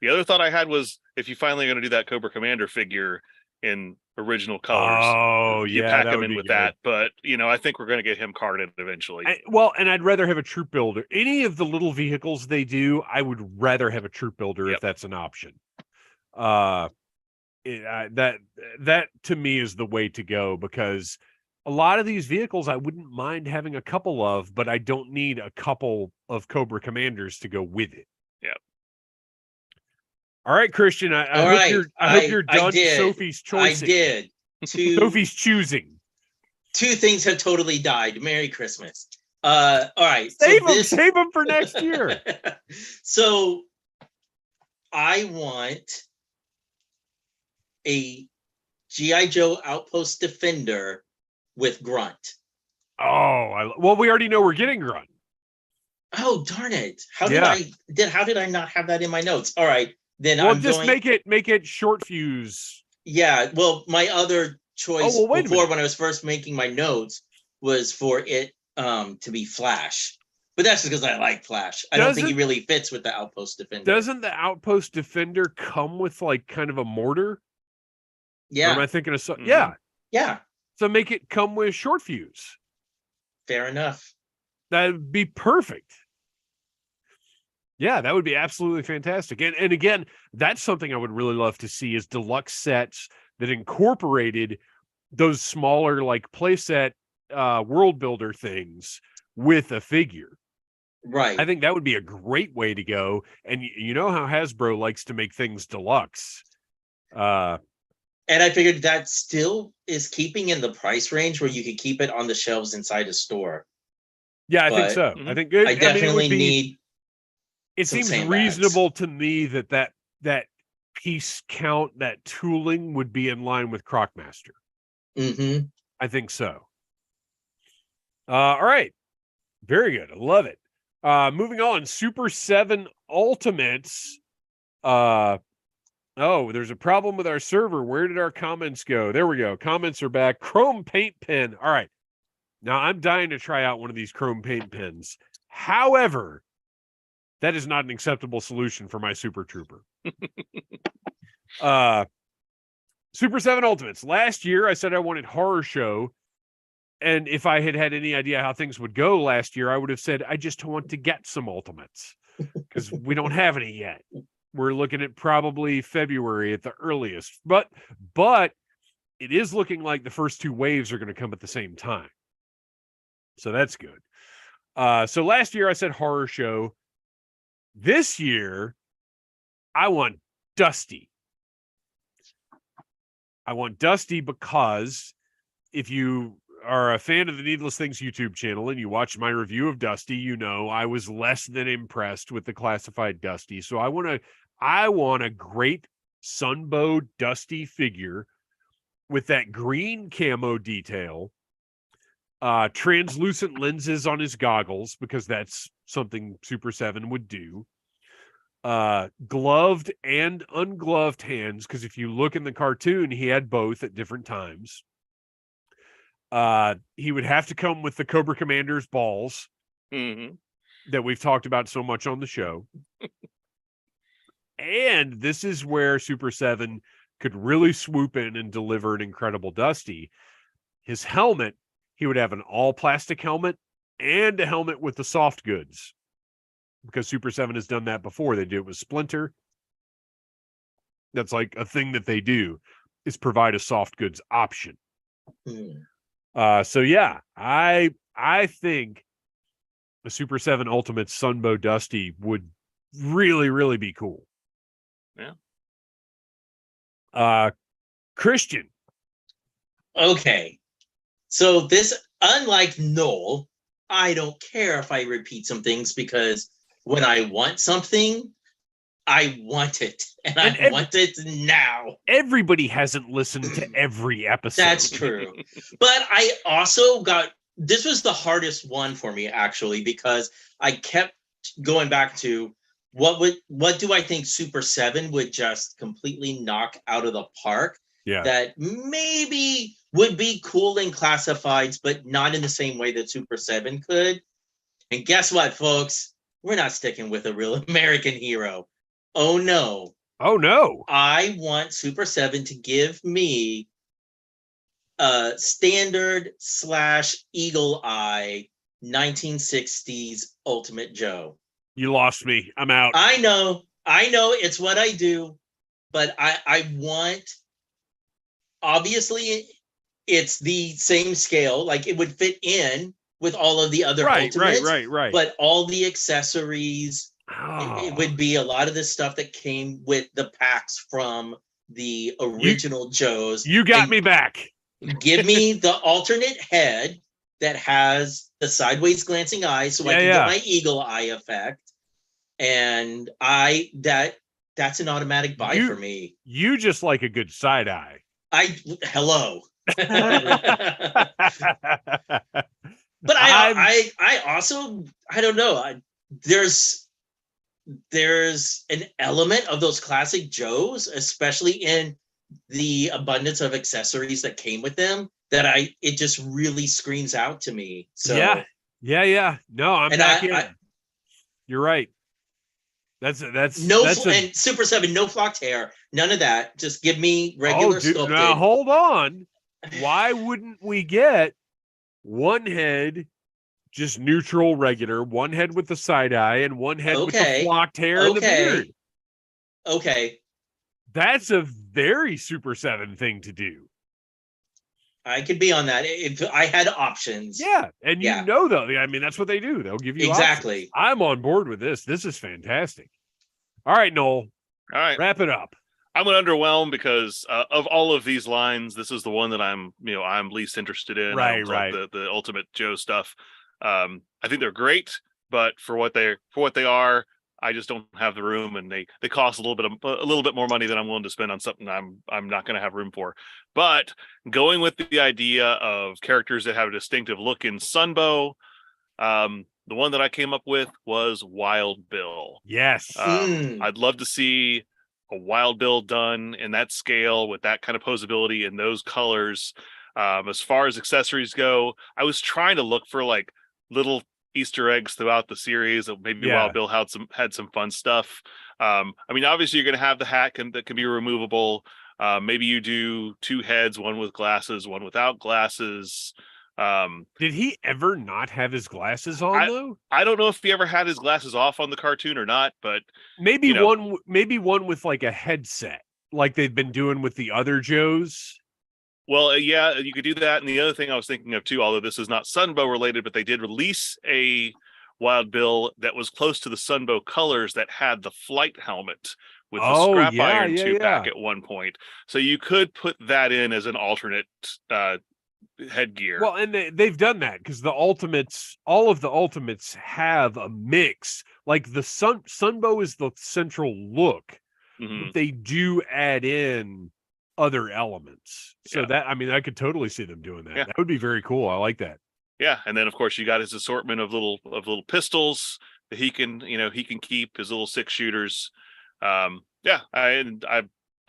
The other thought I had was, if you finally going to do that Cobra Commander figure in original colors, you pack him in with that. But I think we're going to get him carded eventually. And I'd rather have a troop builder. Any of the little vehicles they do, I would rather have a troop builder if that's an option. That to me is the way to go, because a lot of these vehicles I wouldn't mind having a couple of, but I don't need a couple of Cobra Commanders to go with it. Yeah. All right, Kristian. I hope you're done. Sophie's choicing. I did. Sophie's choosing. 2 things have totally died. Merry Christmas. All right. Save them for next year. So I want a G.I. Joe Outpost Defender with Grunt. Oh, we already know we're getting Grunt. Oh, darn it. How did I not have that in my notes? All right. Then make it short fuse. Yeah. Well, my other choice before, when I was first making my notes, was for it to be Flash. But that's just because I like Flash. I don't think he really fits with the Outpost Defender. Doesn't the Outpost Defender come with like kind of a mortar? Yeah. Or am I thinking of something? Yeah. Yeah. So make it come with short fuse. Fair enough. That'd be perfect. Yeah, that would be absolutely fantastic. And again, that's something I would really love to see is deluxe sets that incorporated those smaller like playset world builder things with a figure. Right. I think that would be a great way to go. And you know how Hasbro likes to make things deluxe. And I figured that still is keeping in the price range where you could keep it on the shelves inside a store. Yeah, I think so. Mm-hmm. I think I definitely need. It seems reasonable to me that piece count, that tooling would be in line with Crocmaster. Mm-hmm. I think so. All right. Very good. I love it. Moving on. Super 7 Ultimates. Oh, there's a problem with our server. Where did our comments go? There we go. Comments are back. Chrome paint pen. All right. Now, I'm dying to try out one of these chrome paint pens. However, that is not an acceptable solution for my Super Trooper. Super 7 Ultimates. Last year, I said I wanted Horror Show. And if I had any idea how things would go last year, I would have said, I just want to get some Ultimates. Because we don't have any yet. We're looking at probably February at the earliest. But it is looking like the first 2 waves are going to come at the same time. So that's good. So last year I said Horror Show. This year, I want Dusty. I want Dusty because if you are a fan of the Needless Things YouTube channel and you watched my review of Dusty, you know I was less than impressed with the classified Dusty. So I want a great Sunbow Dusty figure with that green camo detail, translucent lenses on his goggles, because that's something Super 7 would do. Gloved and ungloved hands, because if you look in the cartoon, he had both at different times. He would have to come with the Cobra Commander's balls that we've talked about so much on the show. And this is where Super 7 could really swoop in and deliver an incredible Dusty. His helmet, he would have an all-plastic helmet and a helmet with the soft goods. Because Super 7 has done that before. They do it with Splinter. That's like a thing that they do, is provide a soft goods option. So yeah, I think the Super 7 Ultimate Sunbow Dusty would really, really be cool. Yeah. Kristian. Okay. So this, unlike Noel, I don't care if I repeat some things, because when I want something, I want it, and I want it now. Everybody hasn't listened to every episode. That's true. But I also this was the hardest one for me, actually, because I kept going back to what do I think Super 7 would just completely knock out of the park? Yeah. That maybe would be cool in classifieds, but not in the same way that Super 7 could. And guess what, folks? We're not sticking with a real American hero. Oh, no. Oh, no. I want Super 7 to give me a standard / Eagle Eye 1960s Ultimate Joe. You lost me. I'm out. I know. It's what I do. But I want, obviously, it's the same scale. Like it would fit in with all of the other Ultimates. Right. But all the accessories, it Oh, would be a lot of the stuff that came with the packs from the original Joes. you got And me back. give me the alternate head that has the sideways glancing eye, so I can get my eagle eye effect. And that's an automatic buy for me. You just like a good side eye. Hello. But I also, I don't know. There's an element of those classic Joes, especially in the abundance of accessories that came with them, that it just really screams out to me. So yeah. No, I'm back in. You're right. That's and Super 7, no flocked hair, none of that. Just give me regular sculpted. Now hold on. Why wouldn't we get one head, just neutral, regular, one head with the side eye, and one head with the flocked hair and the beard? Okay. That's a very Super 7 thing to do. I could be on that if I had options. Yeah, and you know, though, I mean, that's what they do. They'll give you exactly. Options. I'm on board with this. This is fantastic. All right, Noel. All right, wrap it up. I'm going to underwhelm because of all of these lines, this is the one that I'm least interested in. Right. The Ultimate Joe stuff. I think they're great, but for what they are, I just don't have the room, and they cost a little bit more money than I'm willing to spend on something I'm not going to have room for. But going with the idea of characters that have a distinctive look in Sunbow, the one that I came up with was Wild Bill. Yes, I'd love to see a Wild Bill done in that scale with that kind of posability and those colors. As far as accessories go, I was trying to look for like little Easter eggs throughout the series. Maybe Wild Bill had some fun stuff. I mean, obviously you're going to have the hat that can be removable. Maybe you do two heads, one with glasses, one without glasses. Did he ever not have his glasses on though? I don't know if he ever had his glasses off on the cartoon or not, but maybe one with like a headset, like they've been doing with the other Joes. Well, yeah, you could do that. And the other thing I was thinking of too, although this is not Sunbow related, but they did release a Wild Bill that was close to the Sunbow colors that had the flight helmet with the scrap iron tube back at one point. So you could put that in as an alternate headgear. Well, and they've done that because all of the Ultimates have a mix. Like the Sunbow is the central look, but they do add in other elements. So that, I mean, I could totally see them doing that. That would be very cool. I like that. Yeah, and then of course you got his assortment of little pistols that he can keep, his little 6-shooters. I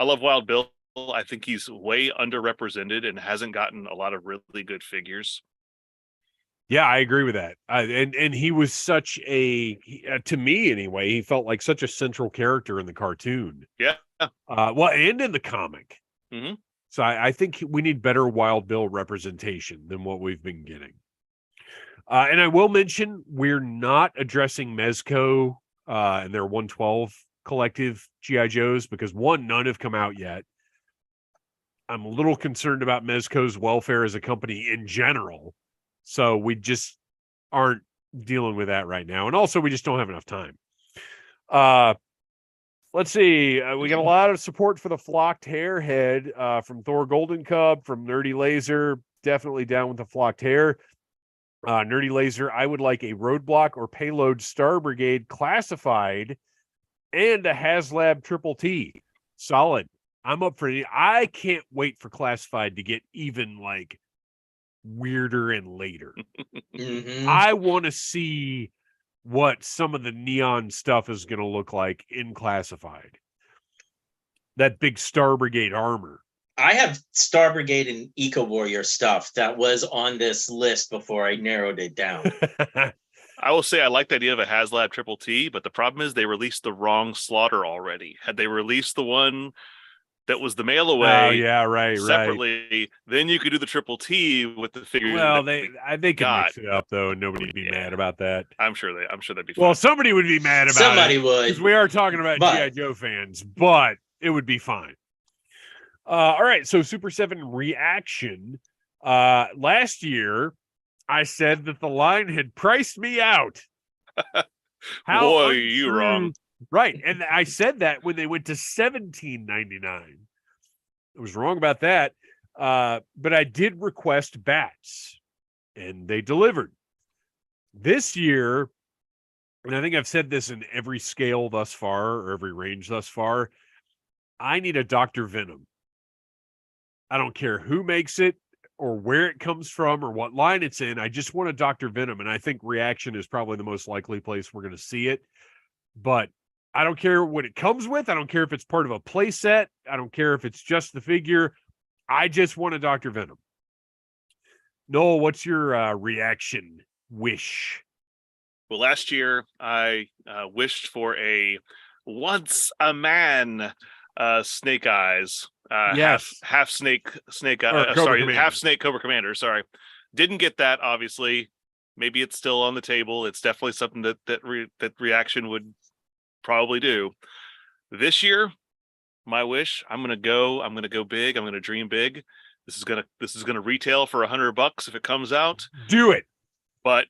love Wild Bill. I think he's way underrepresented and hasn't gotten a lot of really good figures. Yeah, I agree with that. And he was such to me anyway, he felt like such a central character in the cartoon. Yeah. Well, and in the comic. Mm-hmm. So I think we need better Wild Bill representation than what we've been getting. And I will mention we're not addressing Mezco and their 112 collective G.I. Joes because none have come out yet. I'm a little concerned about Mezco's welfare as a company in general. So we just aren't dealing with that right now. And also we just don't have enough time. Let's see. We got a lot of support for the flocked hair head from Thor Golden Cub, from Nerdy Laser. Definitely down with the flocked hair. Nerdy Laser, I would like a Roadblock or Payload Star Brigade classified and a HasLab Triple T. Solid. I'm up for it. I can't wait for classified to get even like weirder and later. I want to see what some of the neon stuff is going to look like in classified. That big Star Brigade armor. I have Star Brigade and Eco Warrior stuff that was on this list before I narrowed it down. I will say I like the idea of a HasLab Triple T, but the problem is they released the wrong Slaughter already. Had they released the one that was the mail away separately, then you could do the Triple T with the figure. Well, they can mix it up though, and nobody'd be mad about that. I'm sure that'd be fun. Well, somebody would be mad about somebody would, because we are talking about G.I. Joe fans, but it would be fine. All right, so Super 7 reaction. Last year, I said that the line had priced me out. How Boy, you untrue. wrong. Right. And I said that when they went to $17.99. I was wrong about that. But I did request bats, and they delivered. This year, and I think I've said this in every scale thus far, or every range thus far, I need a Dr. Venom. I don't care who makes it or where it comes from or what line it's in. I just want a Dr. Venom. And I think Reaction is probably the most likely place we're going to see it. But I don't care what it comes with. I don't care if it's part of a play set. I don't care if it's just the figure. I just want a Dr. Venom. Noel, what's your reaction wish? Well, last year I wished for a once a man Snake Eyes. Yes. half snake Commander. half snake Cobra Commander. Sorry, didn't get that. Obviously, maybe it's still on the table. It's definitely something that Reaction would probably do. This year, my wish, I'm gonna go big. I'm gonna dream big. This is gonna retail for $100 if it comes out. Do it. But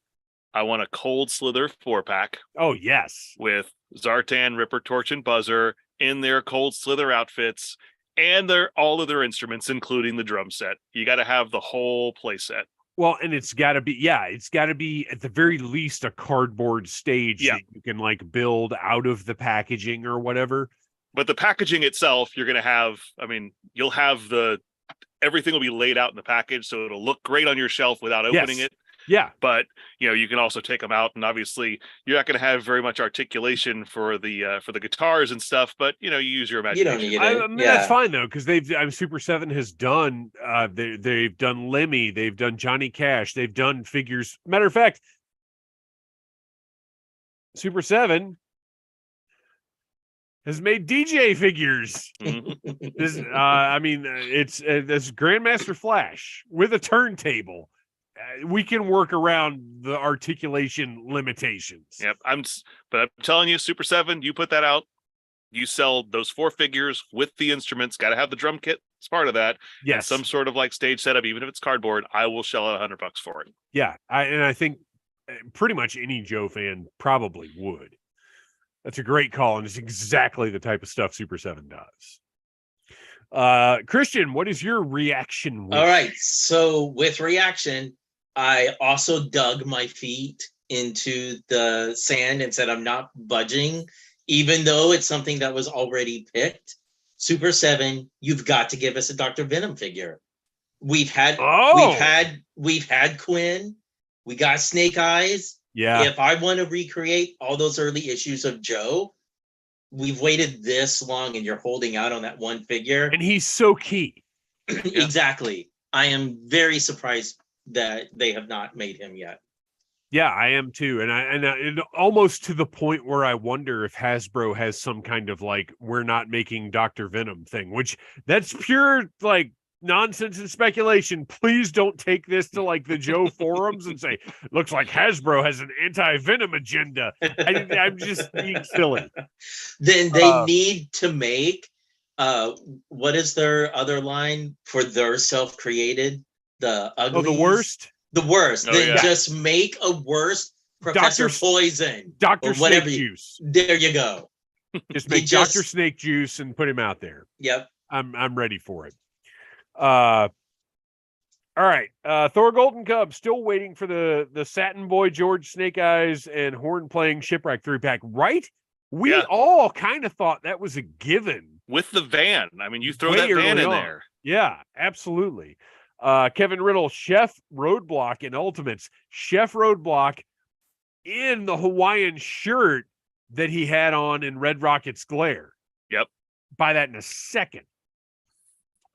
I want a Cold Slither 4-pack Oh, yes. with Zartan, Ripper, Torch, and Buzzer in their Cold Slither outfits and all of their instruments, including the drum set. You got to have the whole play set. Well, and it's got to be at the very least a cardboard stage that you can like build out of the packaging or whatever. But the packaging itself, you're going to have, you'll have everything will be laid out in the package, so it'll look great on your shelf without opening it. Yeah. But, you can also take them out, and obviously you're not going to have very much articulation for the guitars and stuff, but, you use your imagination. You don't need it. I mean, that's fine, though, because Super 7 has done, they've done Lemmy, they've done Johnny Cash, they've done figures. Matter of fact, Super 7 has made DJ figures. Mm-hmm. It's this Grandmaster Flash with a turntable. We can work around the articulation limitations. Yep. But I'm telling you, Super 7, you put that out, you sell those 4 figures with the instruments, got to have the drum kit as part of that. Yes. And some sort of like stage setup, even if it's cardboard, I will shell out $100 for it. Yeah. I think pretty much any Joe fan probably would. That's a great call, and it's exactly the type of stuff Super 7 does. Kristian, what is your reaction wish? All right. So with Reaction, I also dug my feet into the sand and said I'm not budging, even though it's something that was already picked. Super 7, you've got to give us a Dr. Venom figure. We've had Quinn, we got Snake Eyes. Yeah. If I want to recreate all those early issues of Joe, we've waited this long and you're holding out on that one figure. And he's so key. Exactly. I am very surprised that they have not made him yet. Yeah, I am too. And almost to the point where I wonder if Hasbro has some kind of like, we're not making Dr. Venom thing, which that's pure like nonsense and speculation. Please don't take this to like the Joe forums and say, looks like Hasbro has an anti-Venom agenda. I'm just being silly. Then they need to make, what is their other line for their self-created? The Uglies? Oh, the worst? The worst. Oh, then yeah. just make a worst Professor Poison. Dr. or whatever Snake Juice. There you go. Just make Dr. Snake Juice and put him out there. Yep. I'm ready for it. All right. Thor Golden Cub, still waiting for the Satin Boy George Snake Eyes and Horn playing Shipwreck 3-pack, right? We all kind of thought that was a given. With the van. You throw that van in there. Yeah, absolutely. Kevin Riddle, Chef Roadblock in Ultimates. Chef Roadblock in the Hawaiian shirt that he had on in Red Rocket's Glare. Yep. Buy that in a second.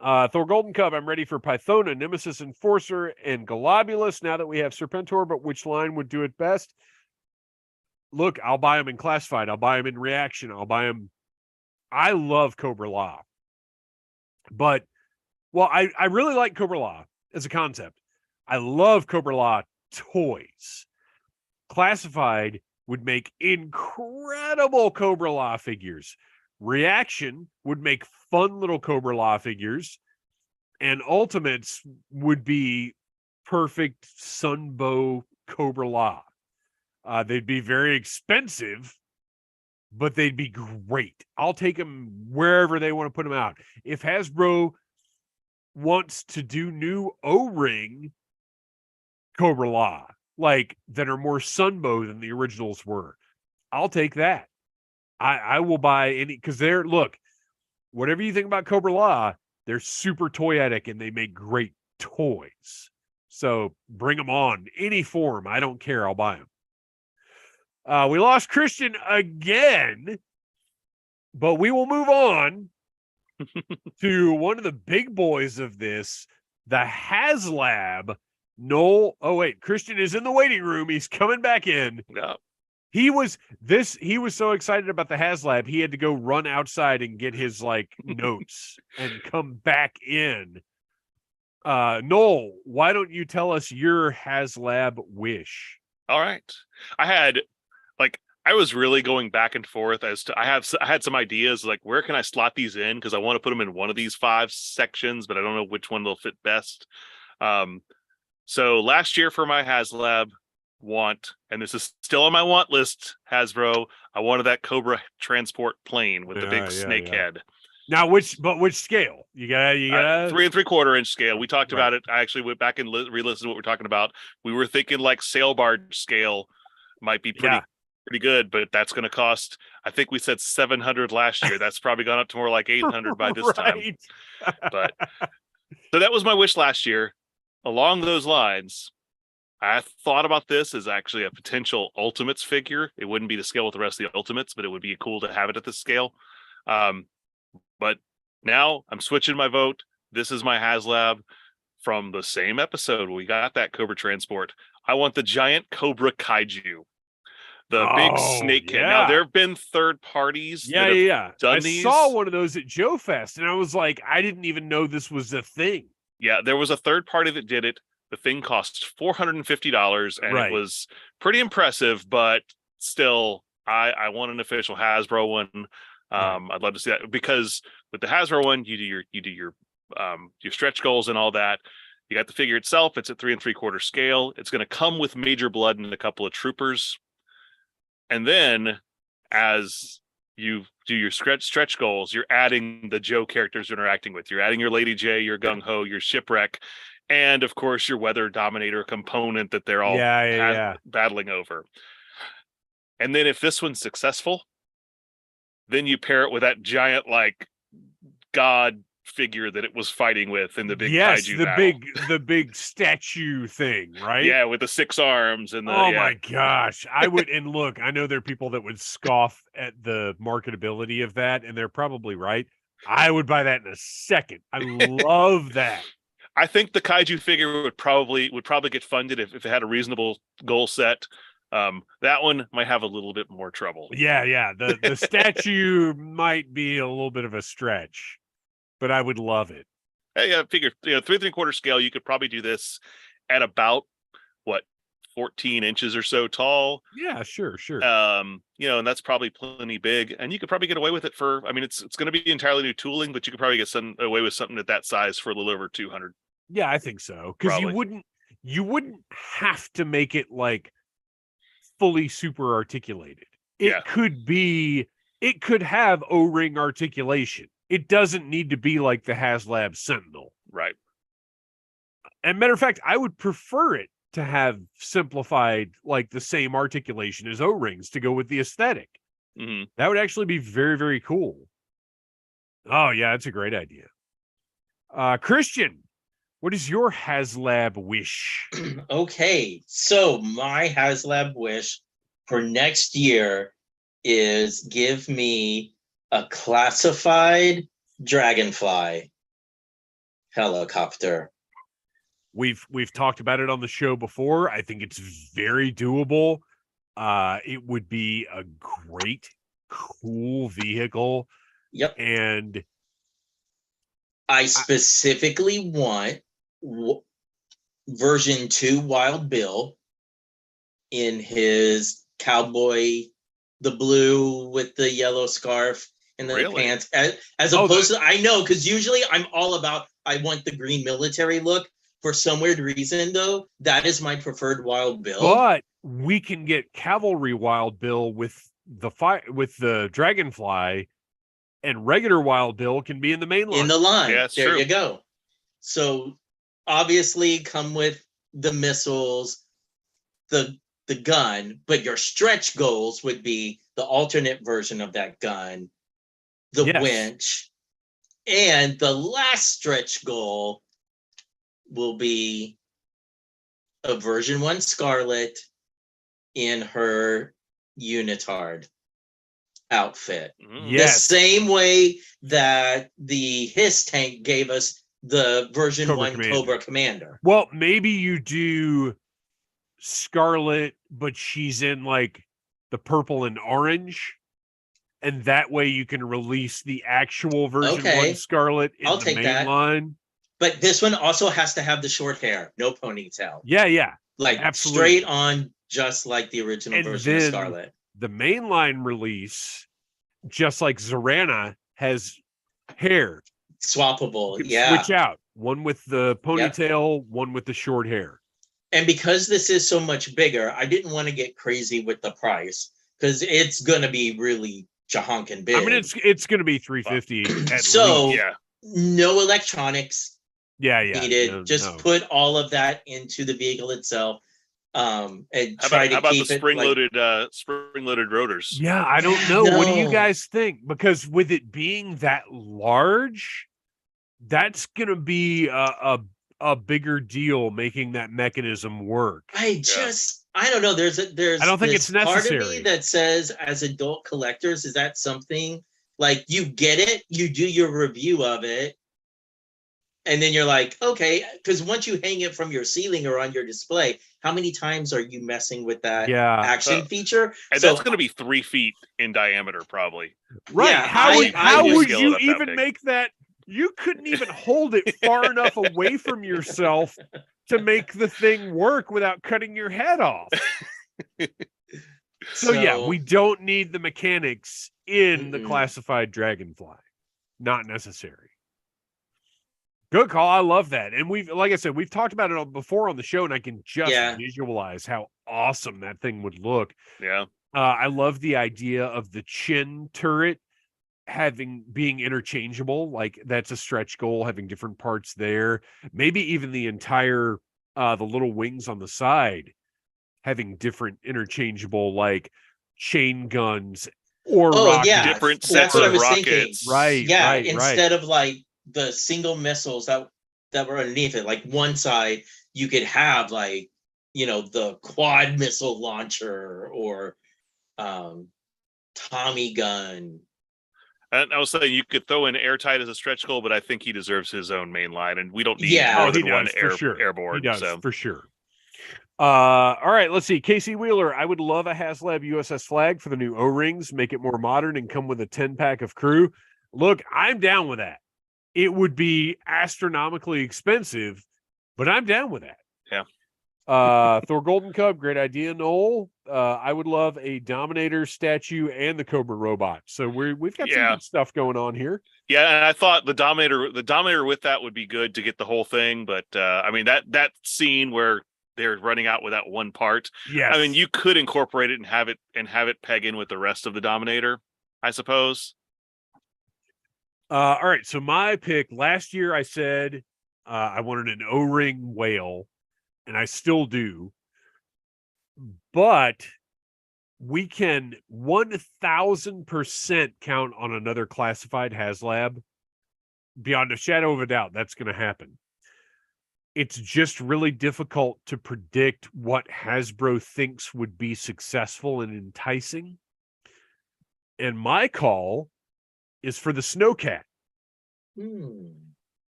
Thor Golden Cub, I'm ready for Pythona, Nemesis Enforcer, and Globulus now that we have Serpentor, but which line would do it best? Look, I'll buy them in Classified. I'll buy them in Reaction. I'll buy them. I love Cobra La. But, well, I really like Cobra La as a concept. I love Cobra La toys. Classified would make incredible Cobra La figures. Reaction would make fun little Cobra La figures, And Ultimates would be perfect Sunbow Cobra La. They'd be very expensive, but they'd be great. I'll take them wherever they want to put them out. If Hasbro wants to do new O-ring Cobra La, like that are more Sunbow than the originals were, I'll take that. I will buy any, because look, whatever you think about Cobra La, they're super toyetic and they make great toys. So bring them on, any form. I don't care. I'll buy them. We lost Kristian again, but we will move on to one of the big boys of this, the HasLab. Noel. Oh, wait. Kristian is in the waiting room. He's coming back in. Yeah. He was so excited about the HasLab, he had to go run outside and get his notes and come back in. Noel, why don't you tell us your HasLab wish? All right. I was really going back and forth as to I had some ideas like where can I slot these in, because I want to put them in one of these 5 sections, but I don't know which one they'll fit best. So last year for my HasLab want, and this is still on my want list, Hasbro, I wanted that Cobra transport plane with the big snake head. Now, which scale? You got 3 3/4 inch scale. We talked about it. I actually went back and re-listened to what we're talking about. We were thinking like sail barge scale might be pretty good, but that's going to cost, I think we said 700 last year. That's probably gone up to more like 800 by this time. But so that was my wish last year. Along those lines, I thought about this as actually a potential Ultimates figure. It wouldn't be to scale with the rest of the Ultimates, but it would be cool to have it at this scale. But now I'm switching my vote. This is my HasLab from the same episode. We got that Cobra transport. I want the giant Cobra Kaiju. The big snake head. Now, there have been third parties that have done these. I saw one of those at Joe Fest, and I was like, I didn't even know this was a thing. Yeah, there was a third party that did it. The thing cost $450, and it was pretty impressive, but still, I want an official Hasbro one. I'd love to see that, because with the Hasbro one, you do your stretch goals and all that. You got the figure itself. It's at 3 3/4 scale. It's going to come with Major Blood and a couple of troopers. And then as you do your stretch goals, you're adding the Joe characters you're interacting with. You're adding your Lady J, your Gung Ho, your Shipwreck, and of course your Weather Dominator component that they're all battling over. And then if this one's successful, then you pair it with that giant god figure that it was fighting with in the big kaiju battle. the big statue thing, right? Yeah, with the 6 arms and the my gosh. I would, and look, I know there are people that would scoff at the marketability of that, and they're probably right. I would buy that in a second. I love that. I think the kaiju figure would probably get funded if it had a reasonable goal set. That one might have a little bit more trouble. Yeah. The statue might be a little bit of a stretch, but I would love it. Hey, I figure 3 3/4 scale, you could probably do this at about 14 inches or so tall. Yeah, sure. And that's probably plenty big, and you could probably get away with it for. I mean, it's going to be entirely new tooling, but you could probably get away with something at that size for a little over 200. Yeah, I think so, because you wouldn't have to make it fully super articulated. It could have O-ring articulation. It doesn't need to be like the HasLab Sentinel. Right. And matter of fact, I would prefer it to have simplified, the same articulation as O-rings to go with the aesthetic. Mm-hmm. That would actually be very, very cool. Oh, yeah, that's a great idea. Kristian, what is your HasLab wish? Okay, so my HasLab wish for next year is give me a classified Dragonfly helicopter. We've talked about it on the show before. I think it's very doable. It would be a great, cool vehicle. Yep. And I specifically want version 2 Wild Bill in his cowboy, the blue with the yellow scarf in the Really? pants, as opposed to, I know, because usually I'm all about, I want the green military look. For some weird reason, though, that is my preferred Wild Bill. But we can get Cavalry Wild Bill with the Dragonfly, and regular Wild Bill can be in the main line. In the line. Yeah, there true. you go. So obviously come with the missiles, the gun, but your stretch goals would be the alternate version of that gun, the winch, and the last stretch goal will be a version 1 Scarlet in her unitard outfit. The same way that the Hiss tank gave us the version Cobra 1 Commander. Cobra Commander. Well, maybe you do Scarlet, but she's in like the purple and orange, and that way you can release the actual version 1 Scarlet in the main line. But this one also has to have the short hair, no ponytail. Yeah. Like absolutely. straight on, just like the original version of Scarlet. The mainline release, just like Zorana, has hair. Swappable, Switch out. One with the ponytail, one with the short hair. And because this is so much bigger, I didn't want to get crazy with the price, because it's going to be really jahonkin big. I mean, it's going to be $350 at so, least. No electronics. Needed. Just put all of that into the vehicle itself, and how about the spring-loaded rotors? Yeah, I don't know. What do you guys think? Because with it being that large, that's gonna be a bigger deal making that mechanism work. I don't know. There's I don't think it's necessary. Part of me that says, as adult collectors, is that something like you get it, you do your review of it, and then you're like, okay, because once you hang it from your ceiling or on your display, how many times are you messing with that action feature? And that's going to be 3 feet in diameter, probably. Right. Yeah, how would you even make that? You couldn't even hold it far enough away from yourself to make the thing work without cutting your head off. So we don't need the mechanics in the classified Dragonfly. Not necessary. Good call. I love that. And like I said, we've talked about it before on the show, and I can just visualize how awesome that thing would look. Yeah. I love the idea of the chin turret being interchangeable. Like that's a stretch goal, having different parts there. Maybe even the entire, the little wings on the side having different interchangeable, like chain guns or rockets. Different sets of rockets. Right. Yeah. Instead of like the single missiles that were underneath it, like one side you could have like, the quad missile launcher or Tommy gun. And I was saying you could throw in Airtight as a stretch goal, but I think he deserves his own main line, and we don't need more than one airborne. He does, for sure. All right, let's see. Casey Wheeler, I would love a HasLab USS flag for the new O-rings, make it more modern and come with a 10-pack of crew. Look, I'm down with that. It would be astronomically expensive, but I'm down with that. Yeah. Thor Golden Cub, great idea, Noel. I would love a Dominator statue and the Cobra robot. So we've got some good stuff going on here. Yeah, and I thought the Dominator with that would be good to get the whole thing, but I mean that scene where they're running out with that one part. Yes. I mean, you could incorporate it and have it peg in with the rest of the Dominator, I suppose. All right, so my pick last year, I said I wanted an O-ring whale, and I still do. But we can 1,000% count on another classified HasLab. Beyond a shadow of a doubt, that's going to happen. It's just really difficult to predict what Hasbro thinks would be successful and enticing. And my call is for the Snowcat.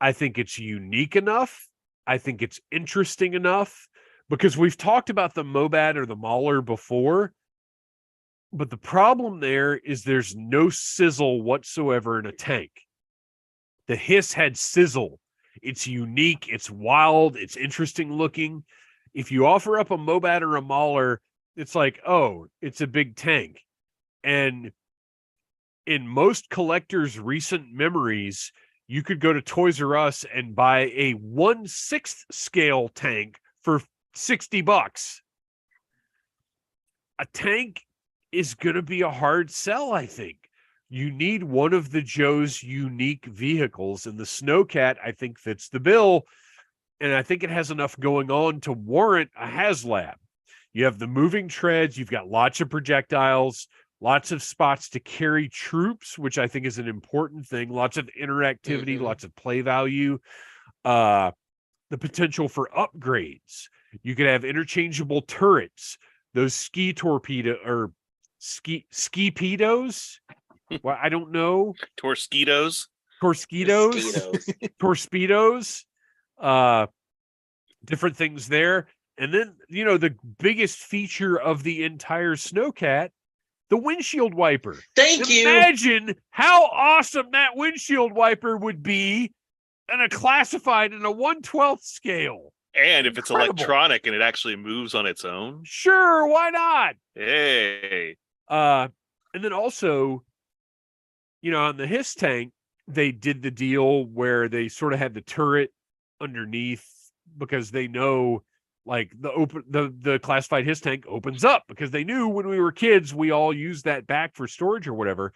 I think it's unique enough. I think it's interesting enough, because we've talked about the Mobat or the Mauler before, but the problem there is there's no sizzle whatsoever in a tank. The Hiss had sizzle. It's unique, it's wild, it's interesting looking. If you offer up a Mobat or a Mauler, it's like, oh, it's a big tank. And in most collectors' recent memories, you could go to Toys R Us and buy a 1/6 scale tank for $60. A tank is going to be a hard sell, I think. You need one of the Joe's unique vehicles, and the Snowcat, I think, fits the bill. And I think it has enough going on to warrant a HasLab. You have the moving treads, you've got lots of projectiles, lots of spots to carry troops, which I think is an important thing, lots of interactivity, lots of play value, the potential for upgrades. You could have interchangeable turrets, those ski torpedo or ski pedos. Well, I don't know. Torpedoes. Torpedoes. Different things there. And then, the biggest feature of the entire Snowcat, the windshield wiper. Thank you. Imagine how awesome that windshield wiper would be in a classified in a 1/12 scale. And if it's Incredible. electronic and it actually moves on its own. Sure, why not? Hey. And then also, on the HISS tank, they did the deal where they sort of had the turret underneath because they know like the classified HISS tank opens up because they knew when we were kids, we all used that back for storage or whatever.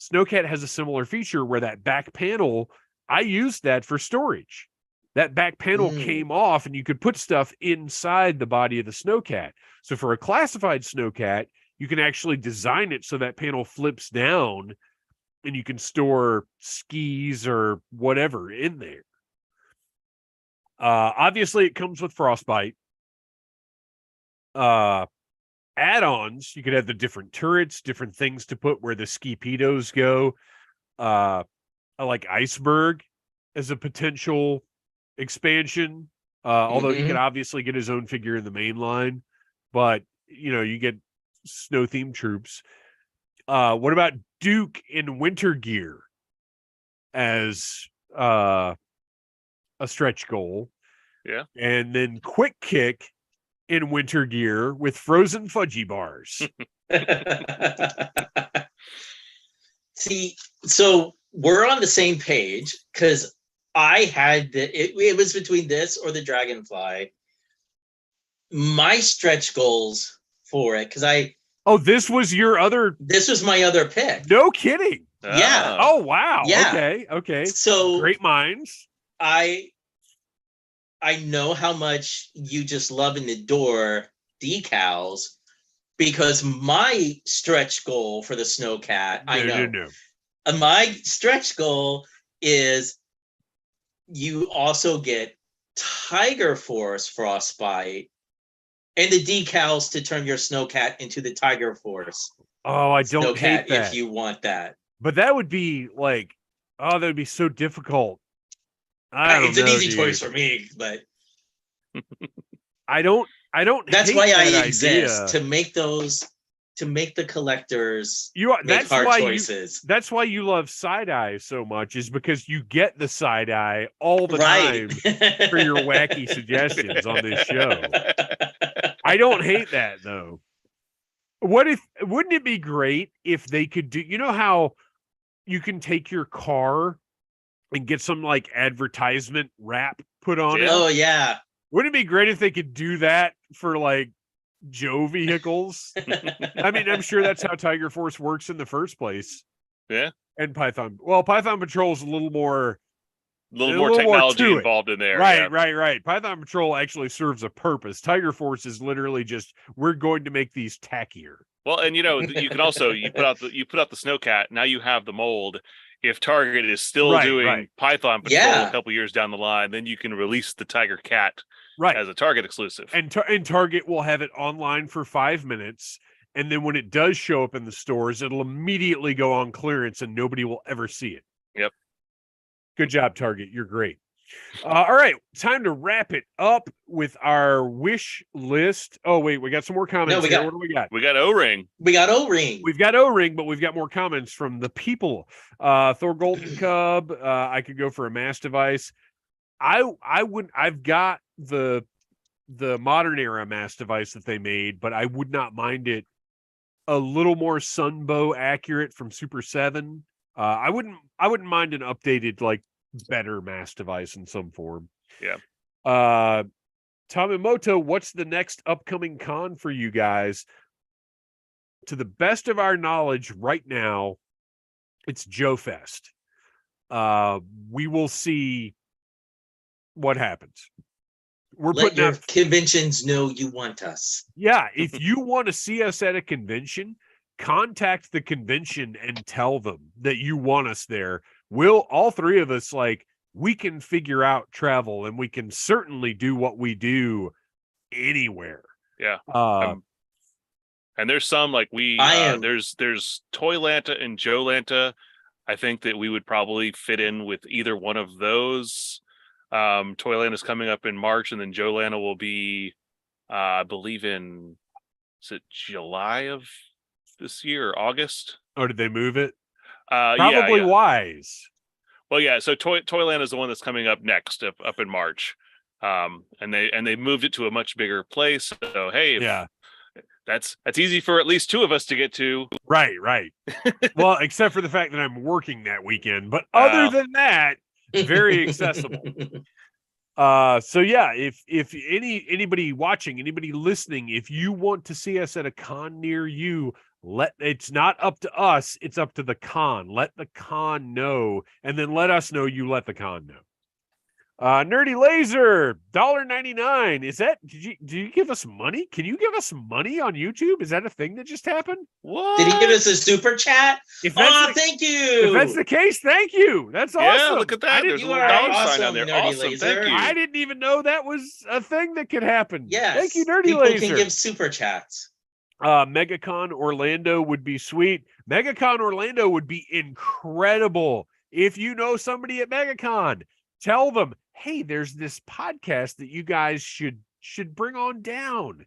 Snowcat has a similar feature where that back panel, I used that for storage. That back panel came off and you could put stuff inside the body of the Snowcat. So for a classified Snowcat, you can actually design it so that panel flips down and you can store skis or whatever in there. Obviously, it comes with Frostbite. Add-ons, you could have the different turrets, different things to put where the ski pedos go. I like Iceberg as a potential expansion. Although you could obviously get his own figure in the main line, but you get snow themed troops. What about Duke in winter gear as a stretch goal? Yeah. And then Quick Kick in winter gear with frozen fudgy bars. See, so we're on the same page because I had it was between this or the Dragonfly. My stretch goals for it, because this was your other. This was my other pick. No kidding. Yeah. Oh wow. Yeah. Okay. So great minds. I know how much you just love and adore decals, because my stretch goal for the Snowcat, No. My stretch goal is you also get Tiger Force Frostbite and the decals to turn your Snowcat into the Tiger Force. Oh, I don't Snowcat hate that. if you want that. But that would be like, that would be so difficult. It's an easy choice for me, but I don't. That's hate why that I exist, idea. to make the collectors That's make hard why choices. That's why you love side eye so much, is because you get the side eye all the Right. time for your wacky suggestions on this show. I don't hate that though. Wouldn't it be great if they could do, how you can take your car and get some like advertisement wrap put on it? Oh yeah. Wouldn't it be great if they could do that for like Joe vehicles? I mean, I'm sure that's how Tiger Force works in the first place. Yeah. And Python Patrol is a little more technology involved in there. Right. Python Patrol actually serves a purpose. Tiger Force is literally just, we're going to make these tackier. Well, and you can also you put out the Snowcat. Now you have the mold. If Target is still doing Python Patrol a couple years down the line, then you can release the Tiger Cat as a Target exclusive. And Target will have it online for 5 minutes. And then when it does show up in the stores, it'll immediately go on clearance and nobody will ever see it. Yep. Good job, Target. You're great. All right. Time to wrap it up with our wish list. Oh, wait. We got some more comments here. What do we got? We got O-Ring. We got O-Ring. We've got O-Ring, but we've got more comments from the people. Thor Golden Cub. I could go for a mass device. I've got the modern era mass device that they made, but I would not mind it a little more Sunbow accurate from Super 7. I wouldn't mind an updated, like, better mass device in some form. Yeah. Tamamoto, what's the next upcoming con for you guys? To the best of our knowledge right now, it's Joe Fest. We will see what happens. We're Let putting your out conventions know you want us. Yeah, if you want to see us at a convention, contact the convention and tell them that you want us there. We'll, all three of us, like, we can figure out travel, and we can certainly do what we do anywhere. Yeah. Uh, and there's some, like, there's Toylanta and Joe Lanta. I think that we would probably fit in with either one of those. Toyland is coming up in March, and then Joe Lanta will be, I believe, is it July of this year or August? Oh, did they move it? Probably Yeah. Wise. Well, yeah. So Toyland is the one that's coming up next, up in March, and they moved it to a much bigger place. So hey, yeah, that's easy for at least two of us to get to. Right. Well, except for the fact that I'm working that weekend, but other than that, very accessible. So yeah, if anybody watching, anybody listening, if you want to see us at a con near you, it's not up to us, it's up to the con. Let the con know, and then let us know you let the con know. Nerdy Laser, $1.99. Is that, do you give us money? Can you give us money on YouTube? Is that a thing that just happened? What? Did he give us a super chat? Thank you. If that's the case, thank you. That's awesome. Yeah, look at that. There's a little dollar sign on there. Awesome. Laser. Thank you. I didn't even know that was a thing that could happen. Yes. Thank you, Nerdy People Laser. People can give super chats. MegaCon Orlando would be sweet. MegaCon Orlando would be incredible. If you know somebody at MegaCon, tell them, hey, there's this podcast that you guys should bring on down.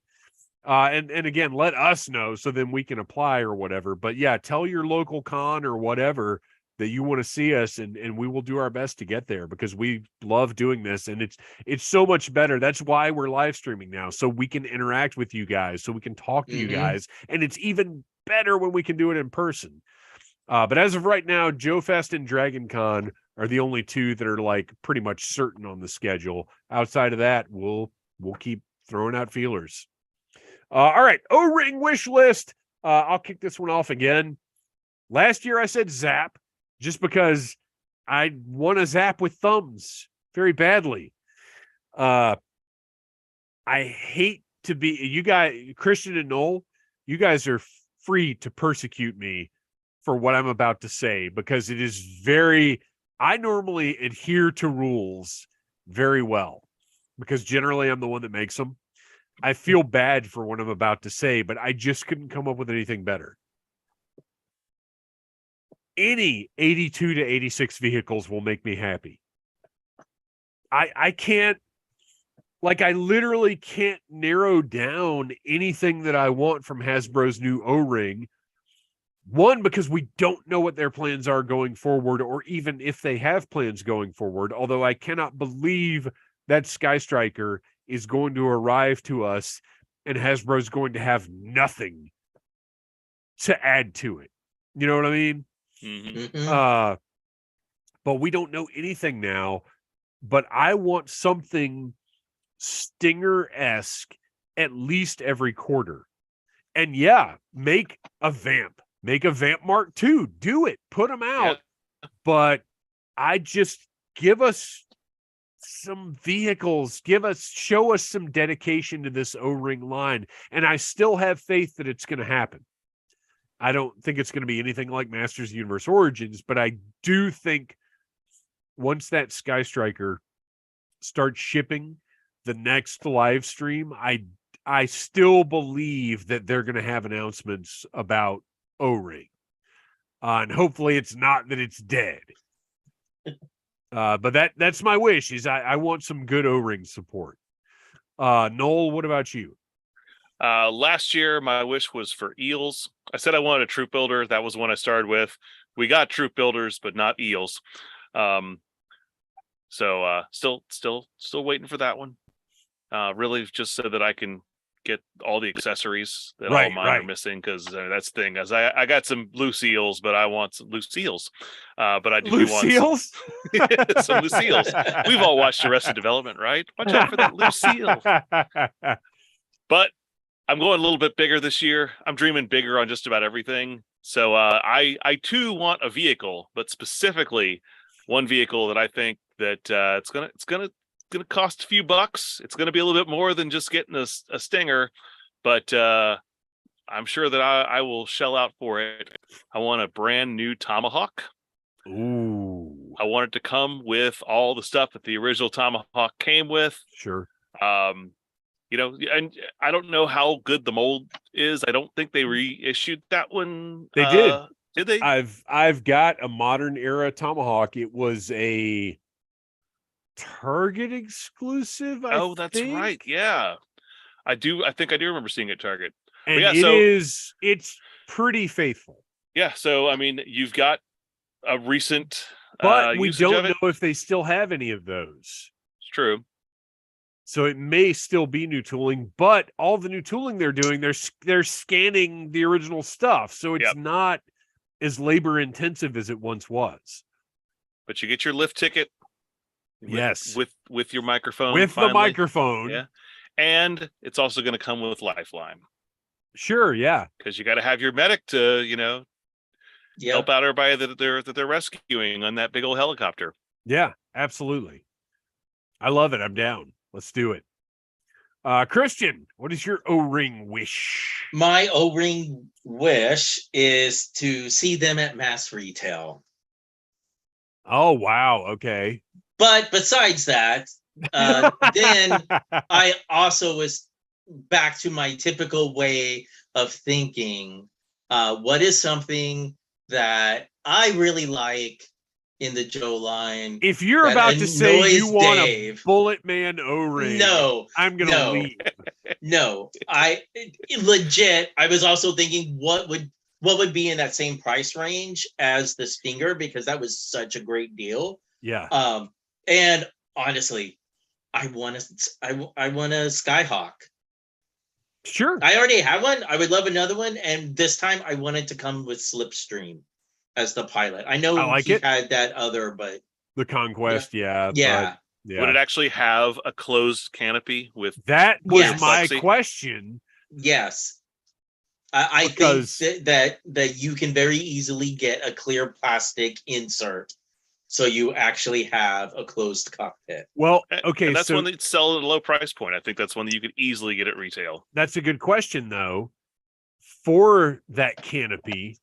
And again, let us know so then we can apply or whatever. But yeah, tell your local con or whatever that you want to see us, and we will do our best to get there, because we love doing this, and it's so much better. That's why we're live streaming now, so we can interact with you guys, so we can talk to you guys, and it's even better when we can do it in person. But as of right now, Joe Fest and Dragon Con are the only two that are, like, pretty much certain on the schedule. Outside of that, we'll keep throwing out feelers. All right, O-Ring wish list. I'll kick this one off again. Last year I said Zap, just because I want to zap with thumbs very badly. I hate to be, you guys, Kristian and Noel, you guys are free to persecute me for what I'm about to say, because it is I normally adhere to rules very well, because generally I'm the one that makes them. I feel bad for what I'm about to say, but I just couldn't come up with anything better. Any 82 to 86 vehicles will make me happy. I can't, like, I literally can't narrow down anything that I want from Hasbro's new O-Ring. One, because we don't know what their plans are going forward, or even if they have plans going forward, although I cannot believe that Sky Striker is going to arrive to us and Hasbro's going to have nothing to add to it. You know what I mean? Mm-hmm. But we don't know anything now, but I want something Stinger-esque at least every quarter. And yeah, make a Vamp Mark II, do it, put them out. Yeah. But I just, give us some vehicles, show us some dedication to this O-Ring line. And I still have faith that it's going to happen. I don't think it's going to be anything like Masters of the Universe Origins, but I do think once that Sky Striker starts shipping the next live stream, I still believe that they're going to have announcements about O-Ring. And hopefully it's not that it's dead. But that's my wish, is I want some good O-Ring support. Noel, what about you? Last year, my wish was for Eels. I said I wanted a troop builder. That was one I started with. We got troop builders, but not Eels. So still waiting for that one. Really just so that I can get all the accessories that Right, all mine right. are missing, because that's the thing. As I got some Lucille's, but I want some Lucille's. But I do want Lucille's? some Lucille's. We've all watched Arrested Development, right? Watch out for that Lucille. But I'm going a little bit bigger this year. I'm dreaming bigger on just about everything. So I too want a vehicle, but specifically one vehicle that I think that it's gonna cost a few bucks. It's gonna be a little bit more than just getting a Stinger, but I'm sure that I will shell out for it. I want a brand new Tomahawk. Ooh. I want it to come with all the stuff that the original Tomahawk came with. Sure. And I don't know how good the mold is. I don't think they reissued that one. They did. Did they? I've got a modern era Tomahawk. It was a Target exclusive. I That's think. right. Yeah, I do. I think I do remember seeing it at Target. And yeah, it's pretty faithful. Yeah. So, I mean, you've got a recent, but we usage don't of it. know if they still have any of those. It's true. So it may still be new tooling, but all the new tooling they're doing, they're scanning the original stuff. So it's not as labor intensive as it once was. But you get your lift ticket. Yes. With your microphone. With finally. the microphone. Yeah. And it's also going to come with Lifeline. Sure, yeah. Because you got to have your medic to, help out everybody that they're rescuing on that big old helicopter. Yeah, absolutely. I love it. I'm down. Let's do it. Kristian, what is your O-ring wish? My O-ring wish is to see them at mass retail. Oh, wow. Okay. But besides that, then I also was back to my typical way of thinking. What is something that I really like in the Joe line? If you're about to say you want a Bullet Man O-ring, no, I'm gonna leave. No, I legit. I was also thinking what would be in that same price range as the Stinger, because that was such a great deal. Yeah. And honestly, I want a Skyhawk. Sure. I already have one. I would love another one, and this time I wanted to come with Slipstream as the pilot. I know he had that other, but the Conquest, yeah. Would it actually have a closed canopy with that? Was my question. Yes, I think that you can very easily get a clear plastic insert, so you actually have a closed cockpit. Well, okay, and that's one that sell at a low price point. I think that's one that you could easily get at retail. That's a good question, though. For that canopy,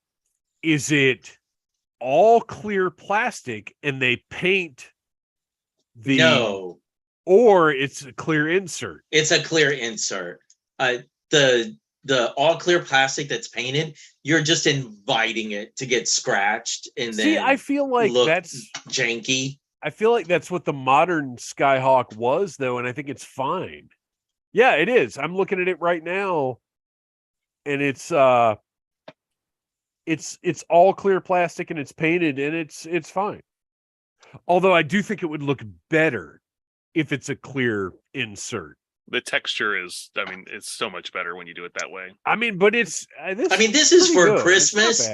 is it all clear plastic and they paint No, or it's a clear insert? It's a clear insert. The all clear plastic that's painted, you're just inviting it to get scratched and then I feel like that's janky. I feel like that's what the modern Skyhawk was, though, and I think it's fine. Yeah, it is. I'm looking at it right now, and it's all clear plastic and it's painted and it's fine. Although I do think it would look better if it's a clear insert. The texture is, it's so much better when you do it that way. But it's this is for Christmas.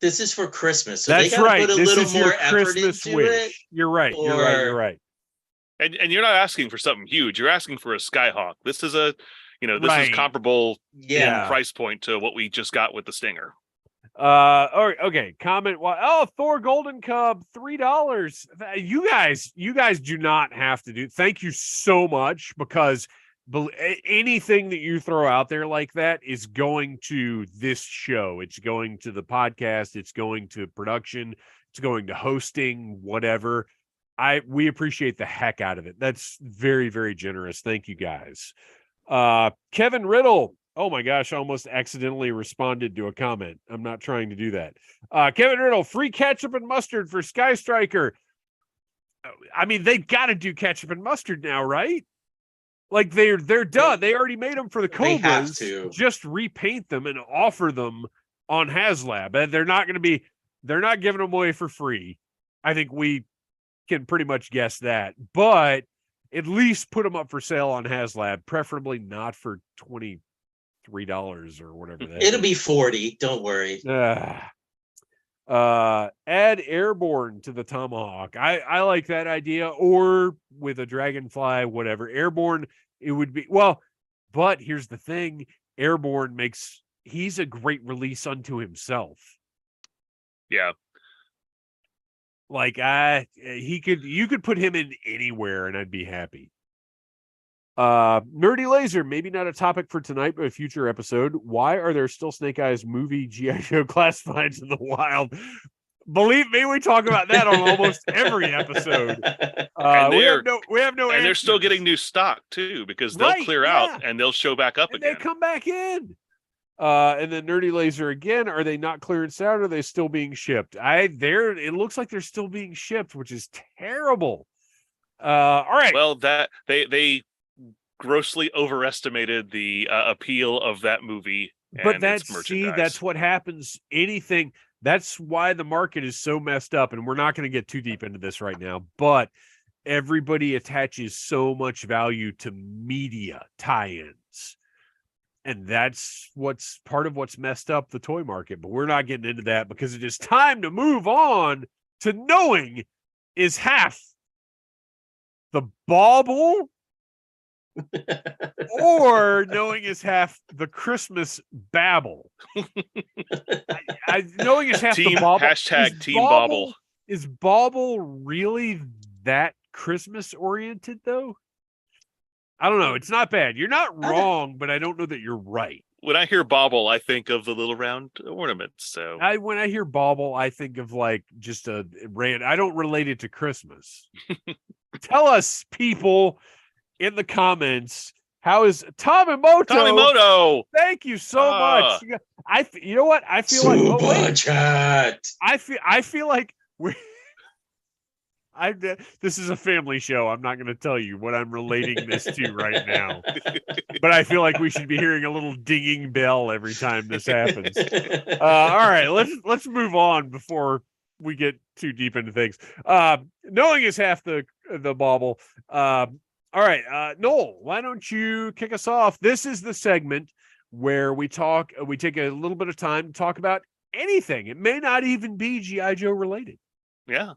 This is for Christmas. So that's they gotta put a this little is more your effort Christmas into wish. it. You're right. You're right. And you're not asking for something huge. You're asking for a Skyhawk. This is is comparable price point to what we just got with the Stinger. Okay. Comment. Thor Golden Cub, $3. You guys do not have to do. Thank you so much, because anything that you throw out there like that is going to this show. It's going to the podcast. It's going to production. It's going to hosting, whatever. We appreciate the heck out of it. That's very, very generous. Thank you guys. Kevin Riddle. Oh my gosh, I almost accidentally responded to a comment. I'm not trying to do that. Kevin Riddle, free ketchup and mustard for Sky Striker. They've got to do ketchup and mustard now, right? Like they're done. They already made them for the Cobras. They have to just repaint them and offer them on HasLab. And they're not giving them away for free. I think we can pretty much guess that. But at least put them up for sale on HasLab, preferably not for $23 or whatever that It'll is. be 40. Don't worry. Add Airborne to the Tomahawk. I like that idea, or with a Dragonfly, whatever. Airborne, it would be well, but here's the thing: Airborne he's a great release unto himself. Yeah. Like you could put him in anywhere and I'd be happy. Nerdy Laser, maybe not a topic for tonight, but a future episode. Why are there still Snake Eyes movie G.I. Joe classifieds in the wild? Believe me, we talk about that on almost every episode. We have no and they're still answers. getting new stock too, because they'll clear out and they'll show back up and again. They come back in. And then Nerdy Laser again, are they not clearance out? Or are they still being shipped? It looks like they're still being shipped, which is terrible. All right. Well, that they grossly overestimated the appeal of that movie. But that's what happens. That's why the market is so messed up. And we're not going to get too deep into this right now, but everybody attaches so much value to media tie-ins. And that's part of what's messed up the toy market. But we're not getting into that because it is time to move on to knowing is half the bauble or knowing is half the Christmas babble. Knowing is half the bauble. Hashtag Team Bauble. Is bauble really that Christmas oriented though? I don't know. It's not bad. You're not wrong, but I don't know that you're right. When I hear bauble, I think of the little round ornaments. So when I hear bauble, I think of like just a rand. I don't relate it to Christmas. Tell us, people, in the comments, how is Tomimoto? Thank you so much. You know what? I feel like chat. I feel like we. This is a family show. I'm not going to tell you what I'm relating this to right now, but I feel like we should be hearing a little dinging bell every time this happens. All right, let's move on before we get too deep into things. Knowing is half the bauble. All right, Noel, why don't you kick us off? This is the segment where we take a little bit of time to talk about anything. It may not even be G.I. Joe related. Yeah.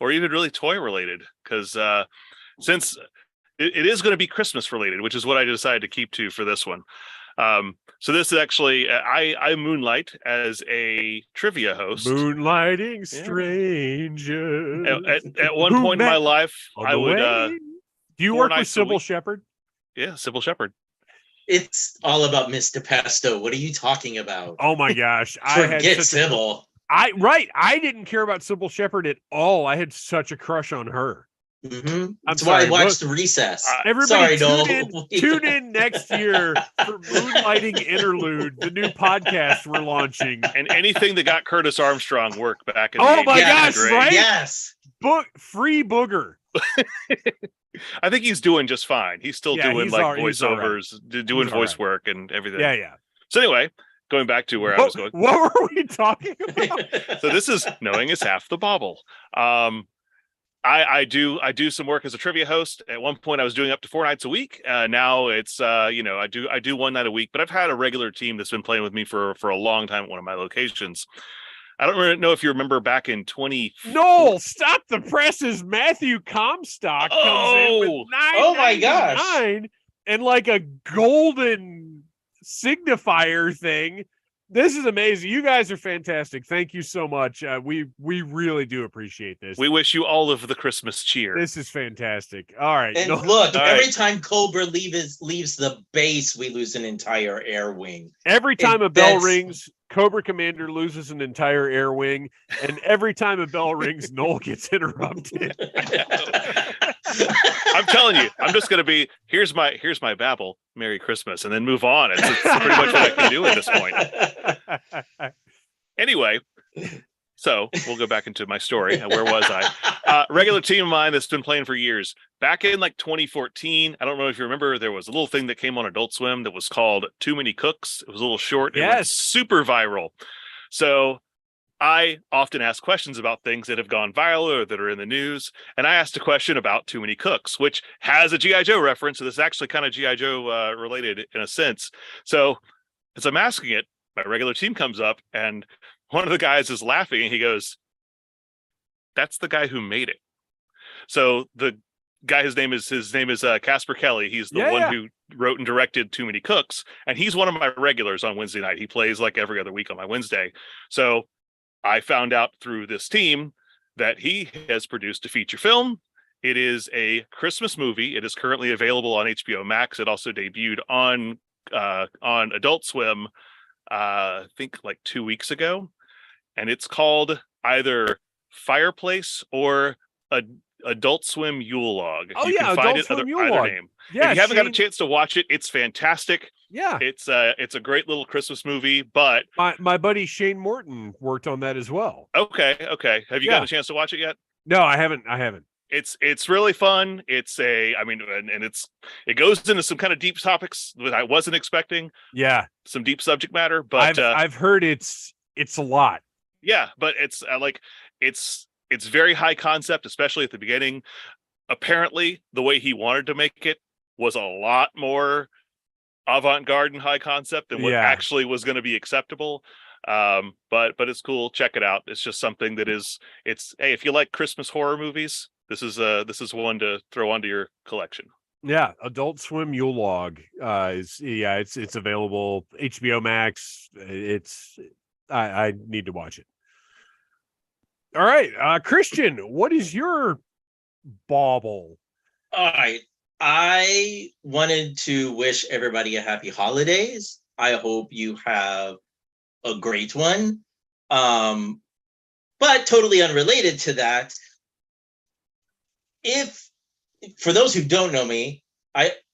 Or even really toy related, because since it is going to be Christmas related, which is what I decided to keep to for this one. So this is actually, I moonlight as a trivia host. Moonlighting strangers. At one point in my life, I would. Do you work with Sybil Shepherd? Yeah, Sybil Shepherd. It's all about Mr. Pesto. What are you talking about? Oh my gosh. Forget Sybil. I didn't care about Sybil Shepherd at all. I had such a crush on her. Mm-hmm. That's why I watched Recess. Everybody tune in next year for Moonlighting Interlude, the new podcast we're launching. And anything that got Curtis Armstrong work back in the 80s. Oh my gosh, right? Yes. Free Booger. I think he's doing just fine. He's still doing voiceovers, doing voice work and everything. Yeah. So anyway, going back to where I was going. What were we talking about? So this is knowing is half the bauble. I do some work as a trivia host. At one point I was doing up to 4 nights a week. Now it's I do 1 night a week, but I've had a regular team that's been playing with me for a long time at one of my locations. I don't really know if you remember back in 20. Noel, stop the presses. Matthew Comstock comes in with oh my gosh, and like a golden signifier thing. This is amazing. You guys are fantastic. Thank you so much. We really do appreciate this. We wish you all of the Christmas cheer. This is fantastic. All right. And look, every time Cobra leaves the base, we lose an entire air wing. Every time a bell rings, Cobra Commander loses an entire air wing, and every time a bell rings, Noel gets interrupted. I'm telling you, I'm just gonna be here's my babble, Merry Christmas, and then move on. It's pretty much what I can do at this point. Anyway, so we'll go back into my story. Where was I? Regular team of mine that's been playing for years. Back in like 2014, I don't know if you remember, there was a little thing that came on Adult Swim that was called Too Many Cooks. It was a little short. It went super viral. So I often ask questions about things that have gone viral or that are in the news. And I asked a question about Too Many Cooks, which has a G.I. Joe reference. So this is actually kind of G.I. Joe related in a sense. So as I'm asking it, my regular team comes up and one of the guys is laughing and he goes, "That's the guy who made it." So the guy, his name is Casper Kelly. He's the one who wrote and directed Too Many Cooks. And he's one of my regulars on Wednesday night. He plays like every other week on my Wednesday. So I found out through this team that he has produced a feature film. It is a Christmas movie. It is currently available on HBO Max. It also debuted on Adult Swim, I think like 2 weeks ago, and it's called either Fireplace or Adult Swim Yule Log. Oh, you yeah, can find Adult it Swim either Yule Log. name. Yeah, if you haven't got a Shane- chance to watch it, it's fantastic. Yeah, It's a great little Christmas movie. But my buddy Shane Morton worked on that as well. okay. Have you Yeah. gotten a chance to watch it yet? No, I haven't. It's really fun. It goes into some kind of deep topics that I wasn't expecting. Yeah, Some deep subject matter, but I've heard it's a lot. yeah, but it's it's very high concept, especially at the beginning. Apparently, the way he wanted to make it was a lot more avant-garde and high concept than what actually was going to be acceptable. But it's cool. Check it out. It's just something that hey, if you like Christmas horror movies, this is one to throw onto your collection. Yeah, Adult Swim Yule Log it's available HBO Max. I need to watch it. All right, Kristian, what is your bauble? All right. I wanted to wish everybody a happy holidays. I hope you have a great one. But totally unrelated to that, for those who don't know me,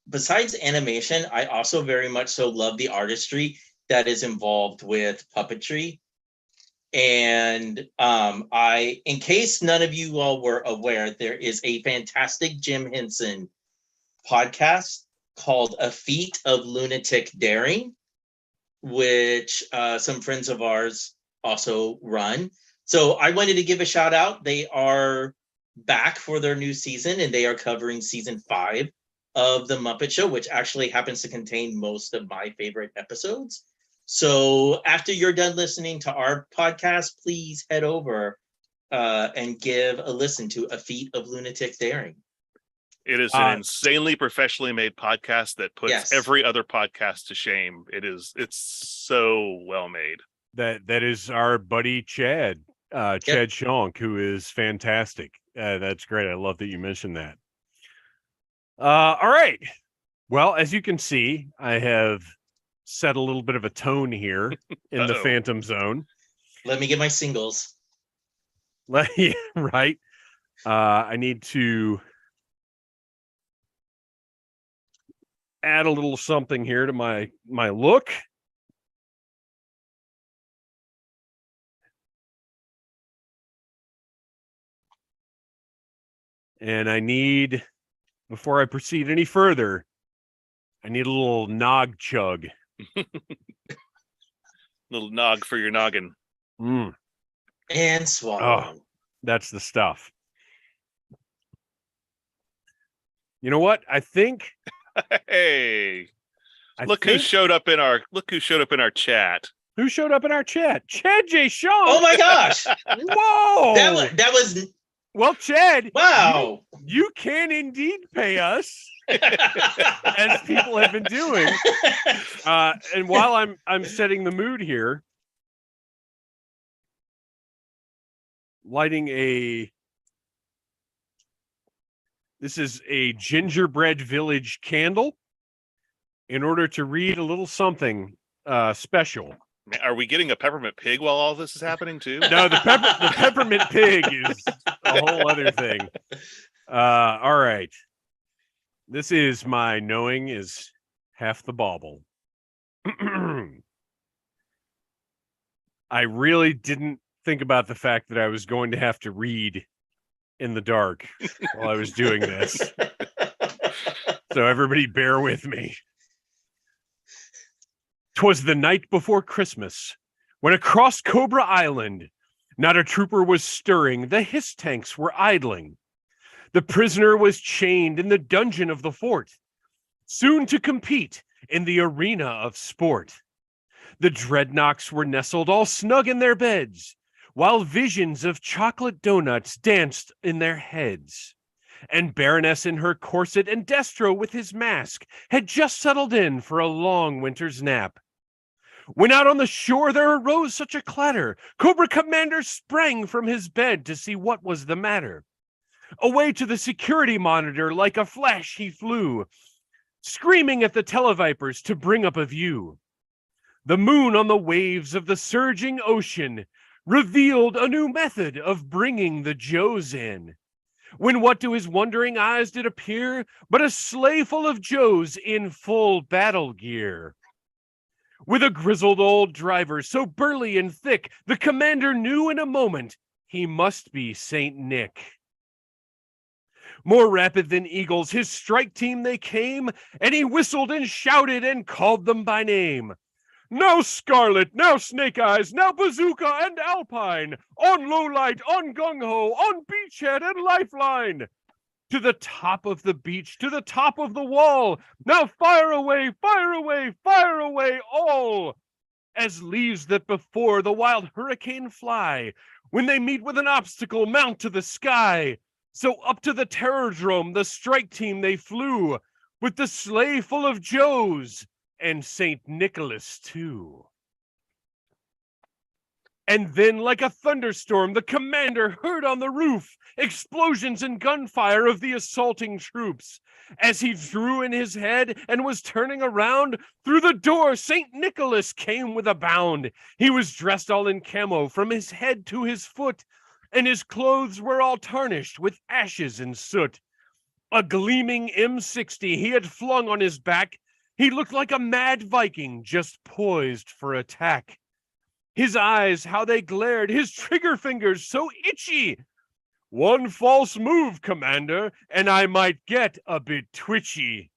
besides animation, I also very much so love the artistry that is involved with puppetry. And in case none of you all were aware, there is a fantastic Jim Henson podcast called A Feat of Lunatic Daring, which some friends of ours also run. So I wanted to give a shout out. They are back for their new season, and they are covering season 5 of The Muppet Show, which actually happens to contain most of my favorite episodes. So after you're done listening to our podcast, please head over and give a listen to A Feat of Lunatic Daring. It is an insanely professionally made podcast that puts every other podcast to shame. It's so well made. That is our buddy Chad Shonk, who is fantastic. That's great. I love that you mentioned that. All right. Well, as you can see, I have set a little bit of a tone here in the Phantom Zone. Let me get my singles. Right. I need to add a little something here to my look. And I need, before I proceed any further, I need a little nog chug. Little nog for your noggin. And swallow. Oh, that's the stuff. You know what? I think. Hey, look who showed up in our chat. Who showed up in our chat? Chad J. Shaw. Oh my gosh! Whoa! That was. Well, Chad. Wow. You can indeed pay us, as people have been doing. And while I'm setting the mood here, lighting this is a Gingerbread Village candle in order to read a little something special. Are we getting a peppermint pig while all this is happening too? No, the peppermint pig is a whole other thing. All right. This is my knowing is half the bauble. I really didn't think about the fact that I was going to have to read in the dark while I was doing this. So everybody bear with me. 'Twas the night before Christmas, when across Cobra Island, Not a trooper was stirring, the hiss tanks were idling. The prisoner was chained in the dungeon of the fort, soon to compete in the arena of sport. The dreadnoughts were nestled all snug in their beds, while visions of chocolate donuts danced in their heads. And Baroness in her corset and Destro with his mask had just settled in for a long winter's nap. When out on the shore there arose such a clatter, Cobra Commander sprang from his bed to see what was the matter. Away to the security monitor like a flash he flew, screaming at the televipers to bring up a view. The moon on the waves of the surging ocean revealed a new method of bringing the Joes in. When what to his wondering eyes did appear but a sleigh full of Joes in full battle gear. With a grizzled old driver so burly and thick, the commander knew in a moment he must be Saint Nick. More rapid than eagles, his strike team they came, and he whistled and shouted and called them by name. Now Scarlet, now Snake Eyes, now Bazooka and Alpine, on Lowlight, on Gung-Ho, on Beachhead and Lifeline. To the top of the beach, to the top of the wall, now fire away, fire away, fire away all. As leaves that before the wild hurricane fly, when they meet with an obstacle mount to the sky. So up to the Terrordrome the strike team they flew, with the sleigh full of Joes, and St. Nicholas too. And then like a thunderstorm the commander heard on the roof explosions and gunfire of the assaulting troops. As he drew in his head and was turning around, through the door St. Nicholas came with a bound. He was dressed all in camo from his head to his foot, and his clothes were all tarnished with ashes and soot. A gleaming M60 he had flung on his back. He looked like a mad Viking just poised for attack. His eyes, how they glared, his trigger fingers so itchy. One false move, Commander, and I might get a bit twitchy.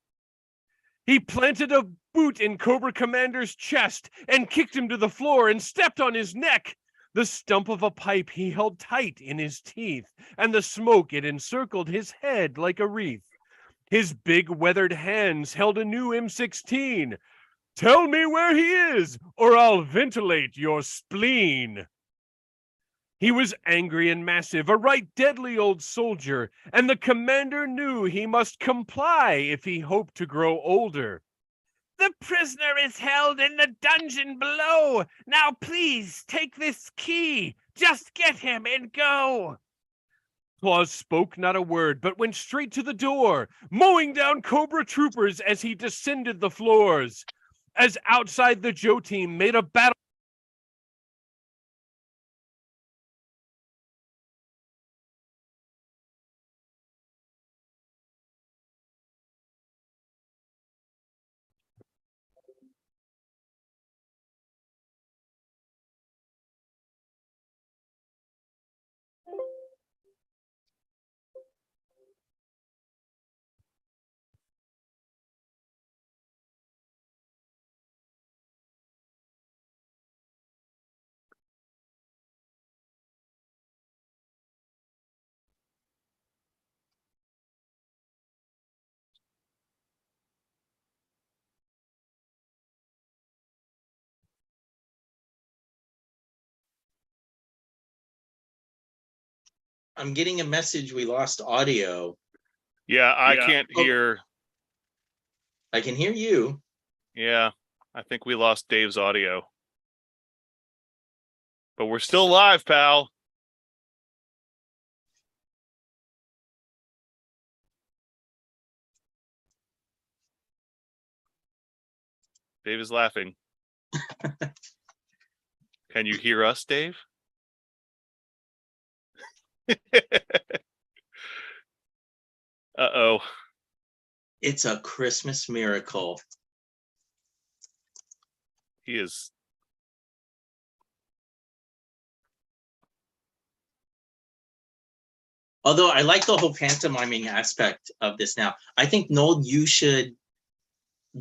He planted a boot in Cobra Commander's chest and kicked him to the floor and stepped on his neck. The stump of a pipe he held tight in his teeth, and the smoke it encircled his head like a wreath. His big weathered hands held a new M16. Tell me where he is, or I'll ventilate your spleen. He was angry and massive, a right deadly old soldier, and the commander knew he must comply if he hoped to grow older. The prisoner is held in the dungeon below. Now please take this key. Just get him and go. Claus spoke not a word, but went straight to the door, mowing down Cobra troopers as he descended the floors. As outside the Joe team made a battle. I'm getting a message we lost audio. Yeah, I can't hear. I can hear you. Yeah, I think we lost Dave's audio. But we're still live, pal. Dave is laughing. Can you hear us, Dave? Uh-oh. It's a Christmas miracle. He is. Although I like the whole pantomiming aspect of this now. I think, Noel, you should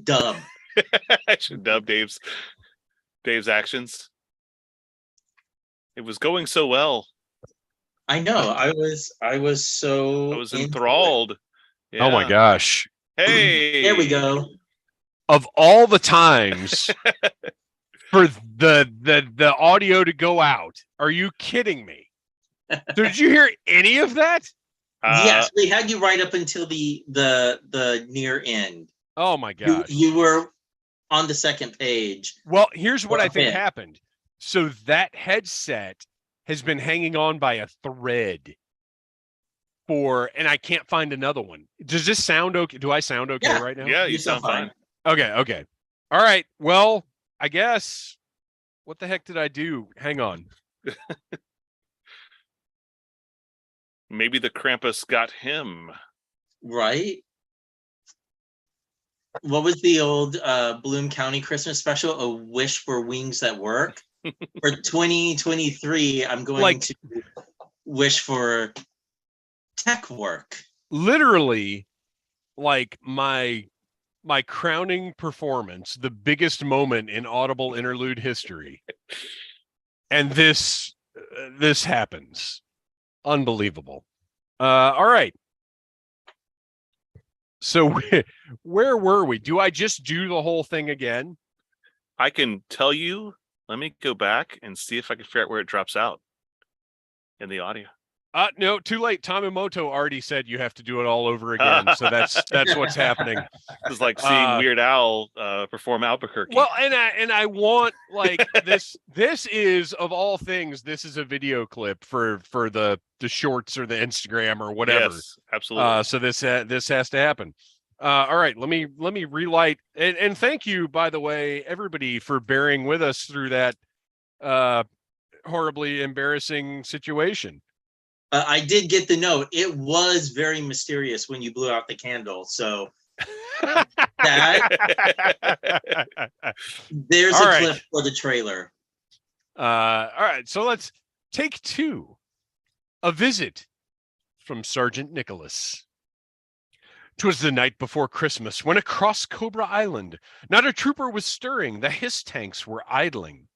dub. I should dub Dave's actions. It was going so well. I know. I was so I was into it. enthralled. Yeah. Oh my gosh. Hey. There we go. Of all the times for the audio to go out, are you kidding me? Did you hear any of that? Yes, we had you right up until the near end. Oh my You, gosh. you were on the second page. Well, here's what I Well, think yeah. happened. So that headset has been hanging on by a thread and I can't find another one. Does this sound okay? Do I sound okay Yeah. right now? Yeah, you sound fine. Okay. All right. Well, I guess what the heck did I do? Hang on. Maybe the Krampus got him. Right? What was the old Bloom County Christmas special? A wish for wings that work. For 2023, I'm going to wish for tech work. Literally, like my crowning performance, the biggest moment in Audible Interlude history. And this happens. Unbelievable. All right. So where were we? Do I just do the whole thing again? I can tell you. Let me go back and see if I can figure out where it drops out in the audio. No, too late. Tamamoto already said you have to do it all over again. So that's what's happening. It's like seeing Weird Al perform Albuquerque. Well, and I want like this is, of all things, this is a video clip for the shorts or the Instagram or whatever. Yes, absolutely. So this has to happen. All right, let me relight and thank you, by the way, everybody, for bearing with us through that horribly embarrassing situation. I did get the note. It was very mysterious when you blew out the candle. So there's All a right. clip for the trailer. All right, so let's take 2. A visit from Sergeant Nicholas. 'Twas the night before Christmas when across Cobra Island, not a trooper was stirring, the hiss tanks were idling.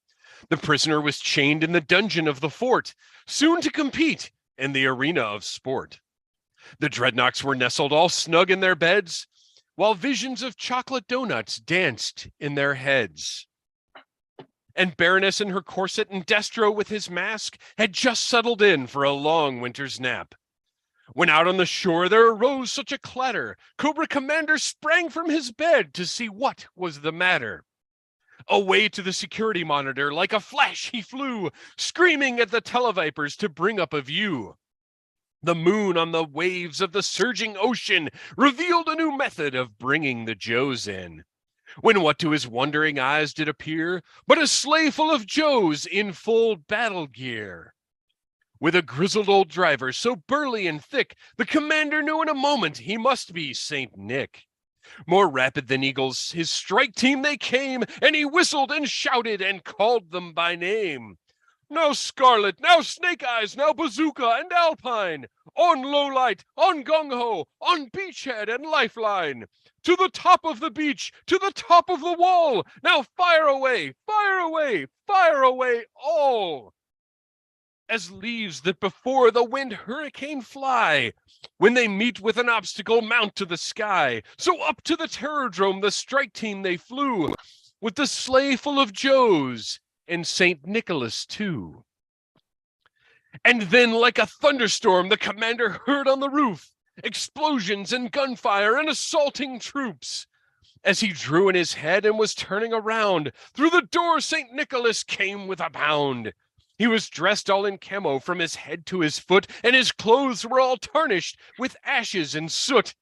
The prisoner was chained in the dungeon of the fort, soon to compete in the arena of sport. The dreadnoughts were nestled all snug in their beds, while visions of chocolate donuts danced in their heads. And Baroness in her corset and Destro with his mask had just settled in for a long winter's nap. When out on the shore there arose such a clatter, Cobra Commander sprang from his bed to see what was the matter. Away to the security monitor, like a flash he flew, screaming at the televipers to bring up a view. The moon on the waves of the surging ocean revealed a new method of bringing the Joes in. When what to his wondering eyes did appear but a sleigh full of Joes in full battle gear. With a grizzled old driver so burly and thick, the commander knew in a moment he must be Saint Nick. More rapid than eagles, his strike team they came, and he whistled and shouted and called them by name. Now Scarlet, now Snake Eyes, now Bazooka and Alpine, on Lowlight, on Gung-Ho, on Beachhead and Lifeline. To the top of the beach, to the top of the wall, now fire away, fire away, fire away all. As leaves that before the wind hurricane fly, when they meet with an obstacle mount to the sky, so up to the Terrordrome the strike team they flew, with the sleigh full of Joes, and St. Nicholas too. And then like a thunderstorm the commander heard on the roof, explosions and gunfire and assaulting troops. As he drew in his head and was turning around, through the door St. Nicholas came with a bound. He was dressed all in camo from his head to his foot, and his clothes were all tarnished with ashes and soot.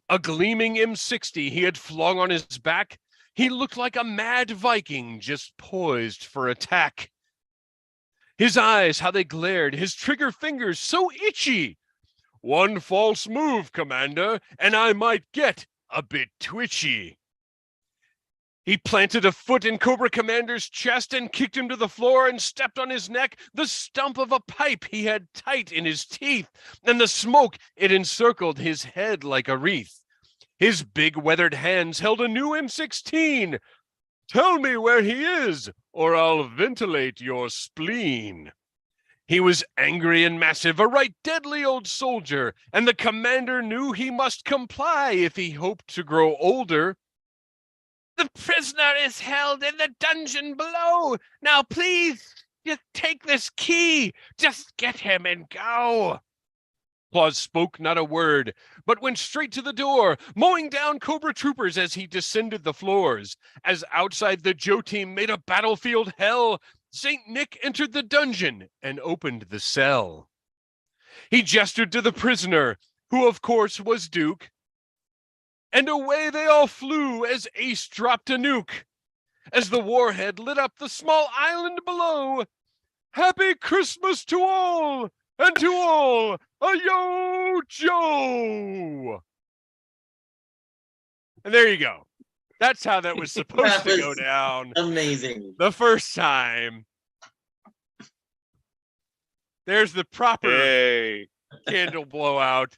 A gleaming M60 he had flung on his back. He looked like a mad Viking just poised for attack. His eyes, how they glared, his trigger fingers so itchy. One false move, Commander, and I might get a bit twitchy. He planted a foot in Cobra Commander's chest and kicked him to the floor and stepped on his neck, the stump of a pipe he had tight in his teeth, and the smoke, it encircled his head like a wreath. His big weathered hands held a new M16. Tell me where he is, or I'll ventilate your spleen. He was angry and massive, a right deadly old soldier, and the commander knew he must comply if he hoped to grow older. The prisoner is held in the dungeon below. Now, please, just take this key. Just get him and go. Claus spoke not a word, but went straight to the door, mowing down Cobra troopers as he descended the floors. As outside the Joe team made a battlefield hell, St. Nick entered the dungeon and opened the cell. He gestured to the prisoner, who of course was Duke, and away they all flew as Ace dropped a nuke. As the warhead lit up the small island below, Happy Christmas to all, and to all a Yo Joe! And there you go. That's how that was supposed to go down. Amazing. The first time. There's the proper candle blowout.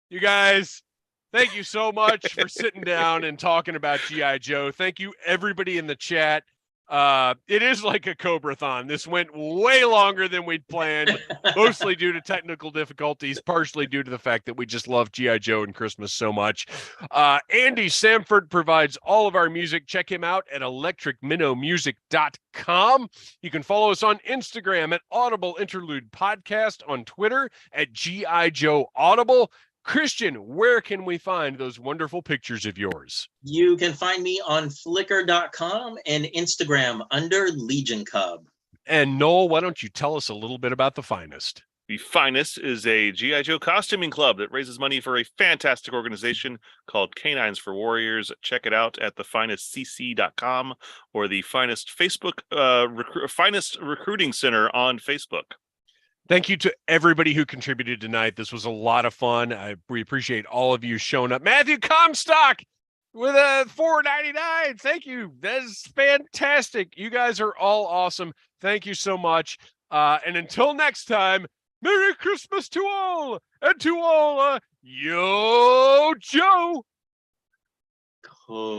You guys, thank you so much for sitting down and talking about G.I. Joe. Thank you, everybody in the chat. It is like a Cobra-thon. This went way longer than we'd planned, mostly due to technical difficulties, partially due to the fact that we just love G.I. Joe and Christmas so much. Andy Samford provides all of our music. Check him out at electricminnowmusic.com. You can follow us on Instagram at Audible Interlude Podcast, on Twitter at G.I. Joe Audible. Kristian, where can we find those wonderful pictures of yours? You can find me on flickr.com and Instagram under Legion Cub. And Noel, why don't you tell us a little bit about The Finest? The Finest is a G.I. Joe costuming club that raises money for a fantastic organization called Canines for Warriors. Check it out at thefinestcc.com or the Finest Facebook, Finest Recruiting Center on Facebook. Thank you to everybody who contributed tonight. This was a lot of fun. We appreciate all of you showing up. Matthew Comstock with a $4.99. Thank you. That is fantastic. You guys are all awesome. Thank you so much. And until next time, Merry Christmas to all, and to all, Yo Joe. Cool.